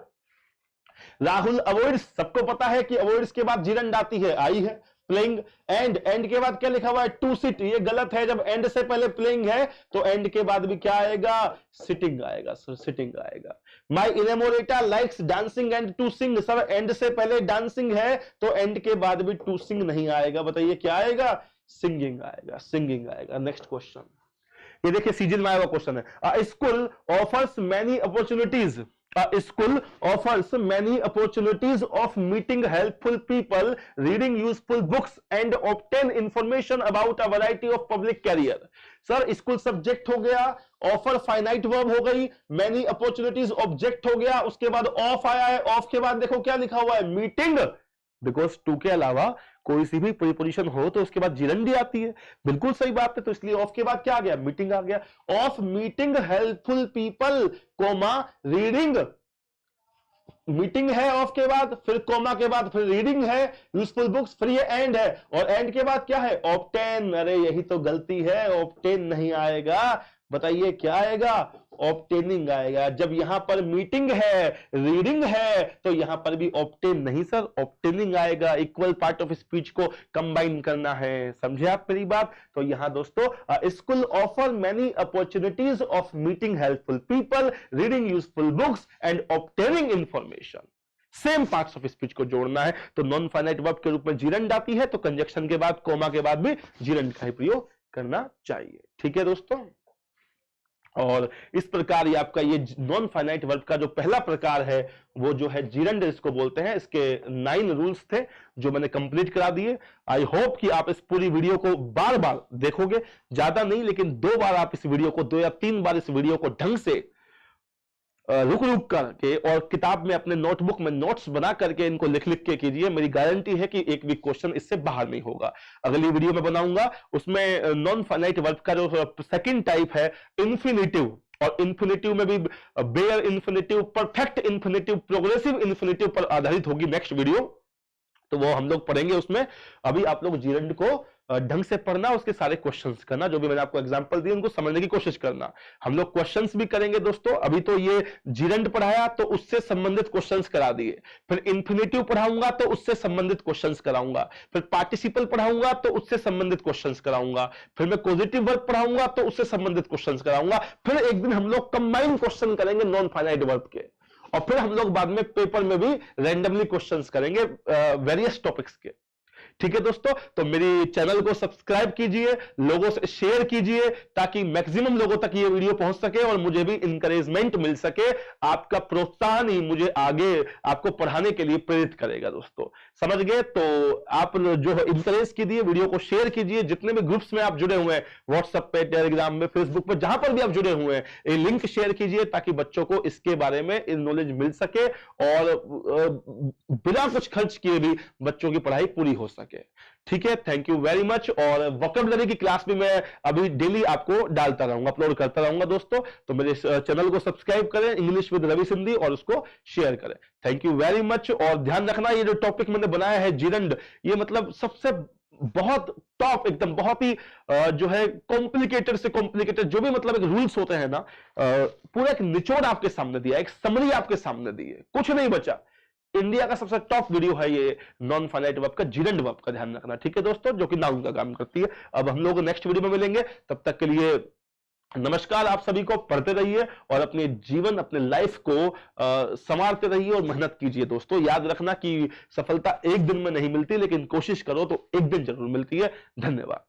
S1: राहुल अवॉइड्स, सबको पता है कि अवॉइड्स के बाद जीरेंड आती है, आई है। प्लेइंग, एंड के बाद क्या लिखा हुआ है, टू सिट, ये गलत है। जब एंड से पहले प्लेइंग है तो एंड के बाद भी क्या आएगा, सिटिंग आएगा सर, सिटिंग आएगा। My inamorata likes dancing and to sing, sir and से पहले डांसिंग है तो एंड के बाद भी टू सिंग नहीं आएगा, बताइए क्या आएगा, सिंगिंग आएगा, सिंगिंग आएगा। नेक्स्ट क्वेश्चन, ये देखिए सीजन में आया हुआ क्वेश्चन है। School offers many opportunities, a school offers many opportunities of meeting helpful people, reading useful books and obtain information about a variety of public career. Sir school subject हो गया, offer finite verb हो गई, many opportunities object हो गया, उसके बाद of आया है, ऑफ के बाद देखो क्या लिखा हुआ है, मीटिंग। बिकॉज टू के अलावा कोई सी भी प्रीपोजिशन हो तो उसके बाद जीरंडी आती है, बिल्कुल सही बात है। तो इसलिए ऑफ के बाद क्या आ गया, मीटिंग आ गया। Of meeting helpful people comma reading, meeting है ऑफ के बाद, फिर कोमा के बाद फिर रीडिंग है, यूजफुल बुक्स, फिर ये एंड है, और एंड के बाद क्या है, ऑब्टेन। अरे यही तो गलती है, ऑब्टेन नहीं आएगा, बताइए क्या आएगा, ऑब्टेनिंग आएगा। जब यहां पर मीटिंग है, रीडिंग है, तो यहां पर भी ऑब्टेन नहीं सर, ऑब्टेनिंग आएगा। इक्वल पार्ट ऑफ स्पीच को कंबाइन करना है, समझे आप मेरी बात। तो यहां दोस्तों school offer many opportunities of meeting helpful people, reading useful books and obtaining information. Same parts of speech को जोड़ना है। तो नॉन फाइनाइट वर्ब के रूप में जीरंड आती है, तो कंजक्शन के बाद कोमा के बाद भी जीरंड का ही प्रयोग करना चाहिए। ठीक है दोस्तों, और इस प्रकार ये आपका ये नॉन फाइनाइट वर्ब का जो पहला प्रकार है वो जो है जीरंड इसको बोलते हैं। इसके 9 रूल्स थे जो मैंने कंप्लीट करा दिए। आई होप कि आप इस पूरी वीडियो को बार बार देखोगे, ज्यादा नहीं लेकिन 2 बार आप इस वीडियो को, 2 या 3 बार इस वीडियो को ढंग से रुक रुक करके और किताब में अपने नोटबुक में नोट्स बना करके इनको लिख लिख के कीजिए। मेरी गारंटी है कि एक भी क्वेश्चन इससे बाहर नहीं होगा। अगली वीडियो में बनाऊंगा उसमें नॉन फाइनाइट वर्ब का जो सेकंड टाइप है इन्फिनिटिव, और इन्फिनिटिव में भी bare infinitive, perfect infinitive, progressive infinitive पर आधारित होगी नेक्स्ट वीडियो, तो वो हम लोग पढ़ेंगे उसमें। अभी आप लोग जीरंड को ढंग से पढ़ना, उसके सारे क्वेश्चंस करना, जो भी मैंने आपको एग्जांपल दिए उनको समझने की कोशिश करना। हम लोग क्वेश्चंस भी करेंगे दोस्तों। अभी तो ये जीरंड पढ़ाया तो उससे संबंधित क्वेश्चंस करा दिए, फिर इन्फिनिटिव पढ़ाऊंगा तो उससे संबंधित क्वेश्चंस कराऊंगा, फिर पार्टिसिपल पढ़ाऊंगा तो उससे संबंधित क्वेश्चंस कराऊंगा, फिर मैं पॉजिटिव वर्ब पढ़ाऊंगा तो उससे संबंधित क्वेश्चंस कराऊंगा, फिर एक दिन हम लोग कंबाइंड क्वेश्चन करेंगे नॉन फाइनाइट वर्ब के, और फिर हम लोग बाद में पेपर में भी रैंडमली क्वेश्चंस करेंगे वेरियस टॉपिक्स के। ठीक है दोस्तों, तो मेरी चैनल को सब्सक्राइब कीजिए, लोगों से शेयर कीजिए ताकि मैक्सिमम लोगों तक ये वीडियो पहुंच सके और मुझे भी इंकरेजमेंट मिल सके। आपका प्रोत्साहन ही मुझे आगे आपको पढ़ाने के लिए प्रेरित करेगा दोस्तों, समझ गए। तो आप जो है इंकरेज कीजिए, वीडियो को शेयर कीजिए, जितने भी ग्रुप्स में आप जुड़े हुए हैं, व्हाट्सएप पे, टेलीग्राम में, फेसबुक पे, जहां पर भी आप जुड़े हुए हैं, ये लिंक शेयर कीजिए ताकि बच्चों को इसके बारे में नॉलेज मिल सके और बिना कुछ खर्च किए भी बच्चों की पढ़ाई पूरी हो सके। ठीक है, थैंक यू वेरी मच। और वोकैबुलरी की क्लास भी मैं अभी डेली आपको डालता रहूंगा, अपलोड करता रहूंगा दोस्तों। तो मेरे चैनल को सब्सक्राइब करें, इंग्लिश विद रवि सिंधी, और उसको शेयर करें। Thank you very much. और ध्यान रखना, ये जो टॉपिक मैंने बनाया है जीरंड, ये मतलब सबसे बहुत टॉप, एकदम बहुत ही जो है कॉम्प्लिकेटेड से कॉम्प्लिकेटेड जो भी मतलब एक रूल्स होते हैं ना, पूरा एक निचोड़ आपके सामने दिया, एक समरी आपके सामने दी है, कुछ नहीं बचा। इंडिया का सबसे टॉप वीडियो है ये नॉन फाइनाइट वर्ब का, जीरंड वर्ब का, ध्यान रखना। ठीक है दोस्तों, जो कि नाउन का काम करती है। अब हम लोग नेक्स्ट वीडियो में मिलेंगे, तब तक के लिए नमस्कार। आप सभी को पढ़ते रहिए और अपने जीवन, अपने लाइफ को संवारते रहिए और मेहनत कीजिए दोस्तों। याद रखना कि सफलता एक दिन में नहीं मिलती, लेकिन कोशिश करो तो एक दिन जरूर मिलती है। धन्यवाद।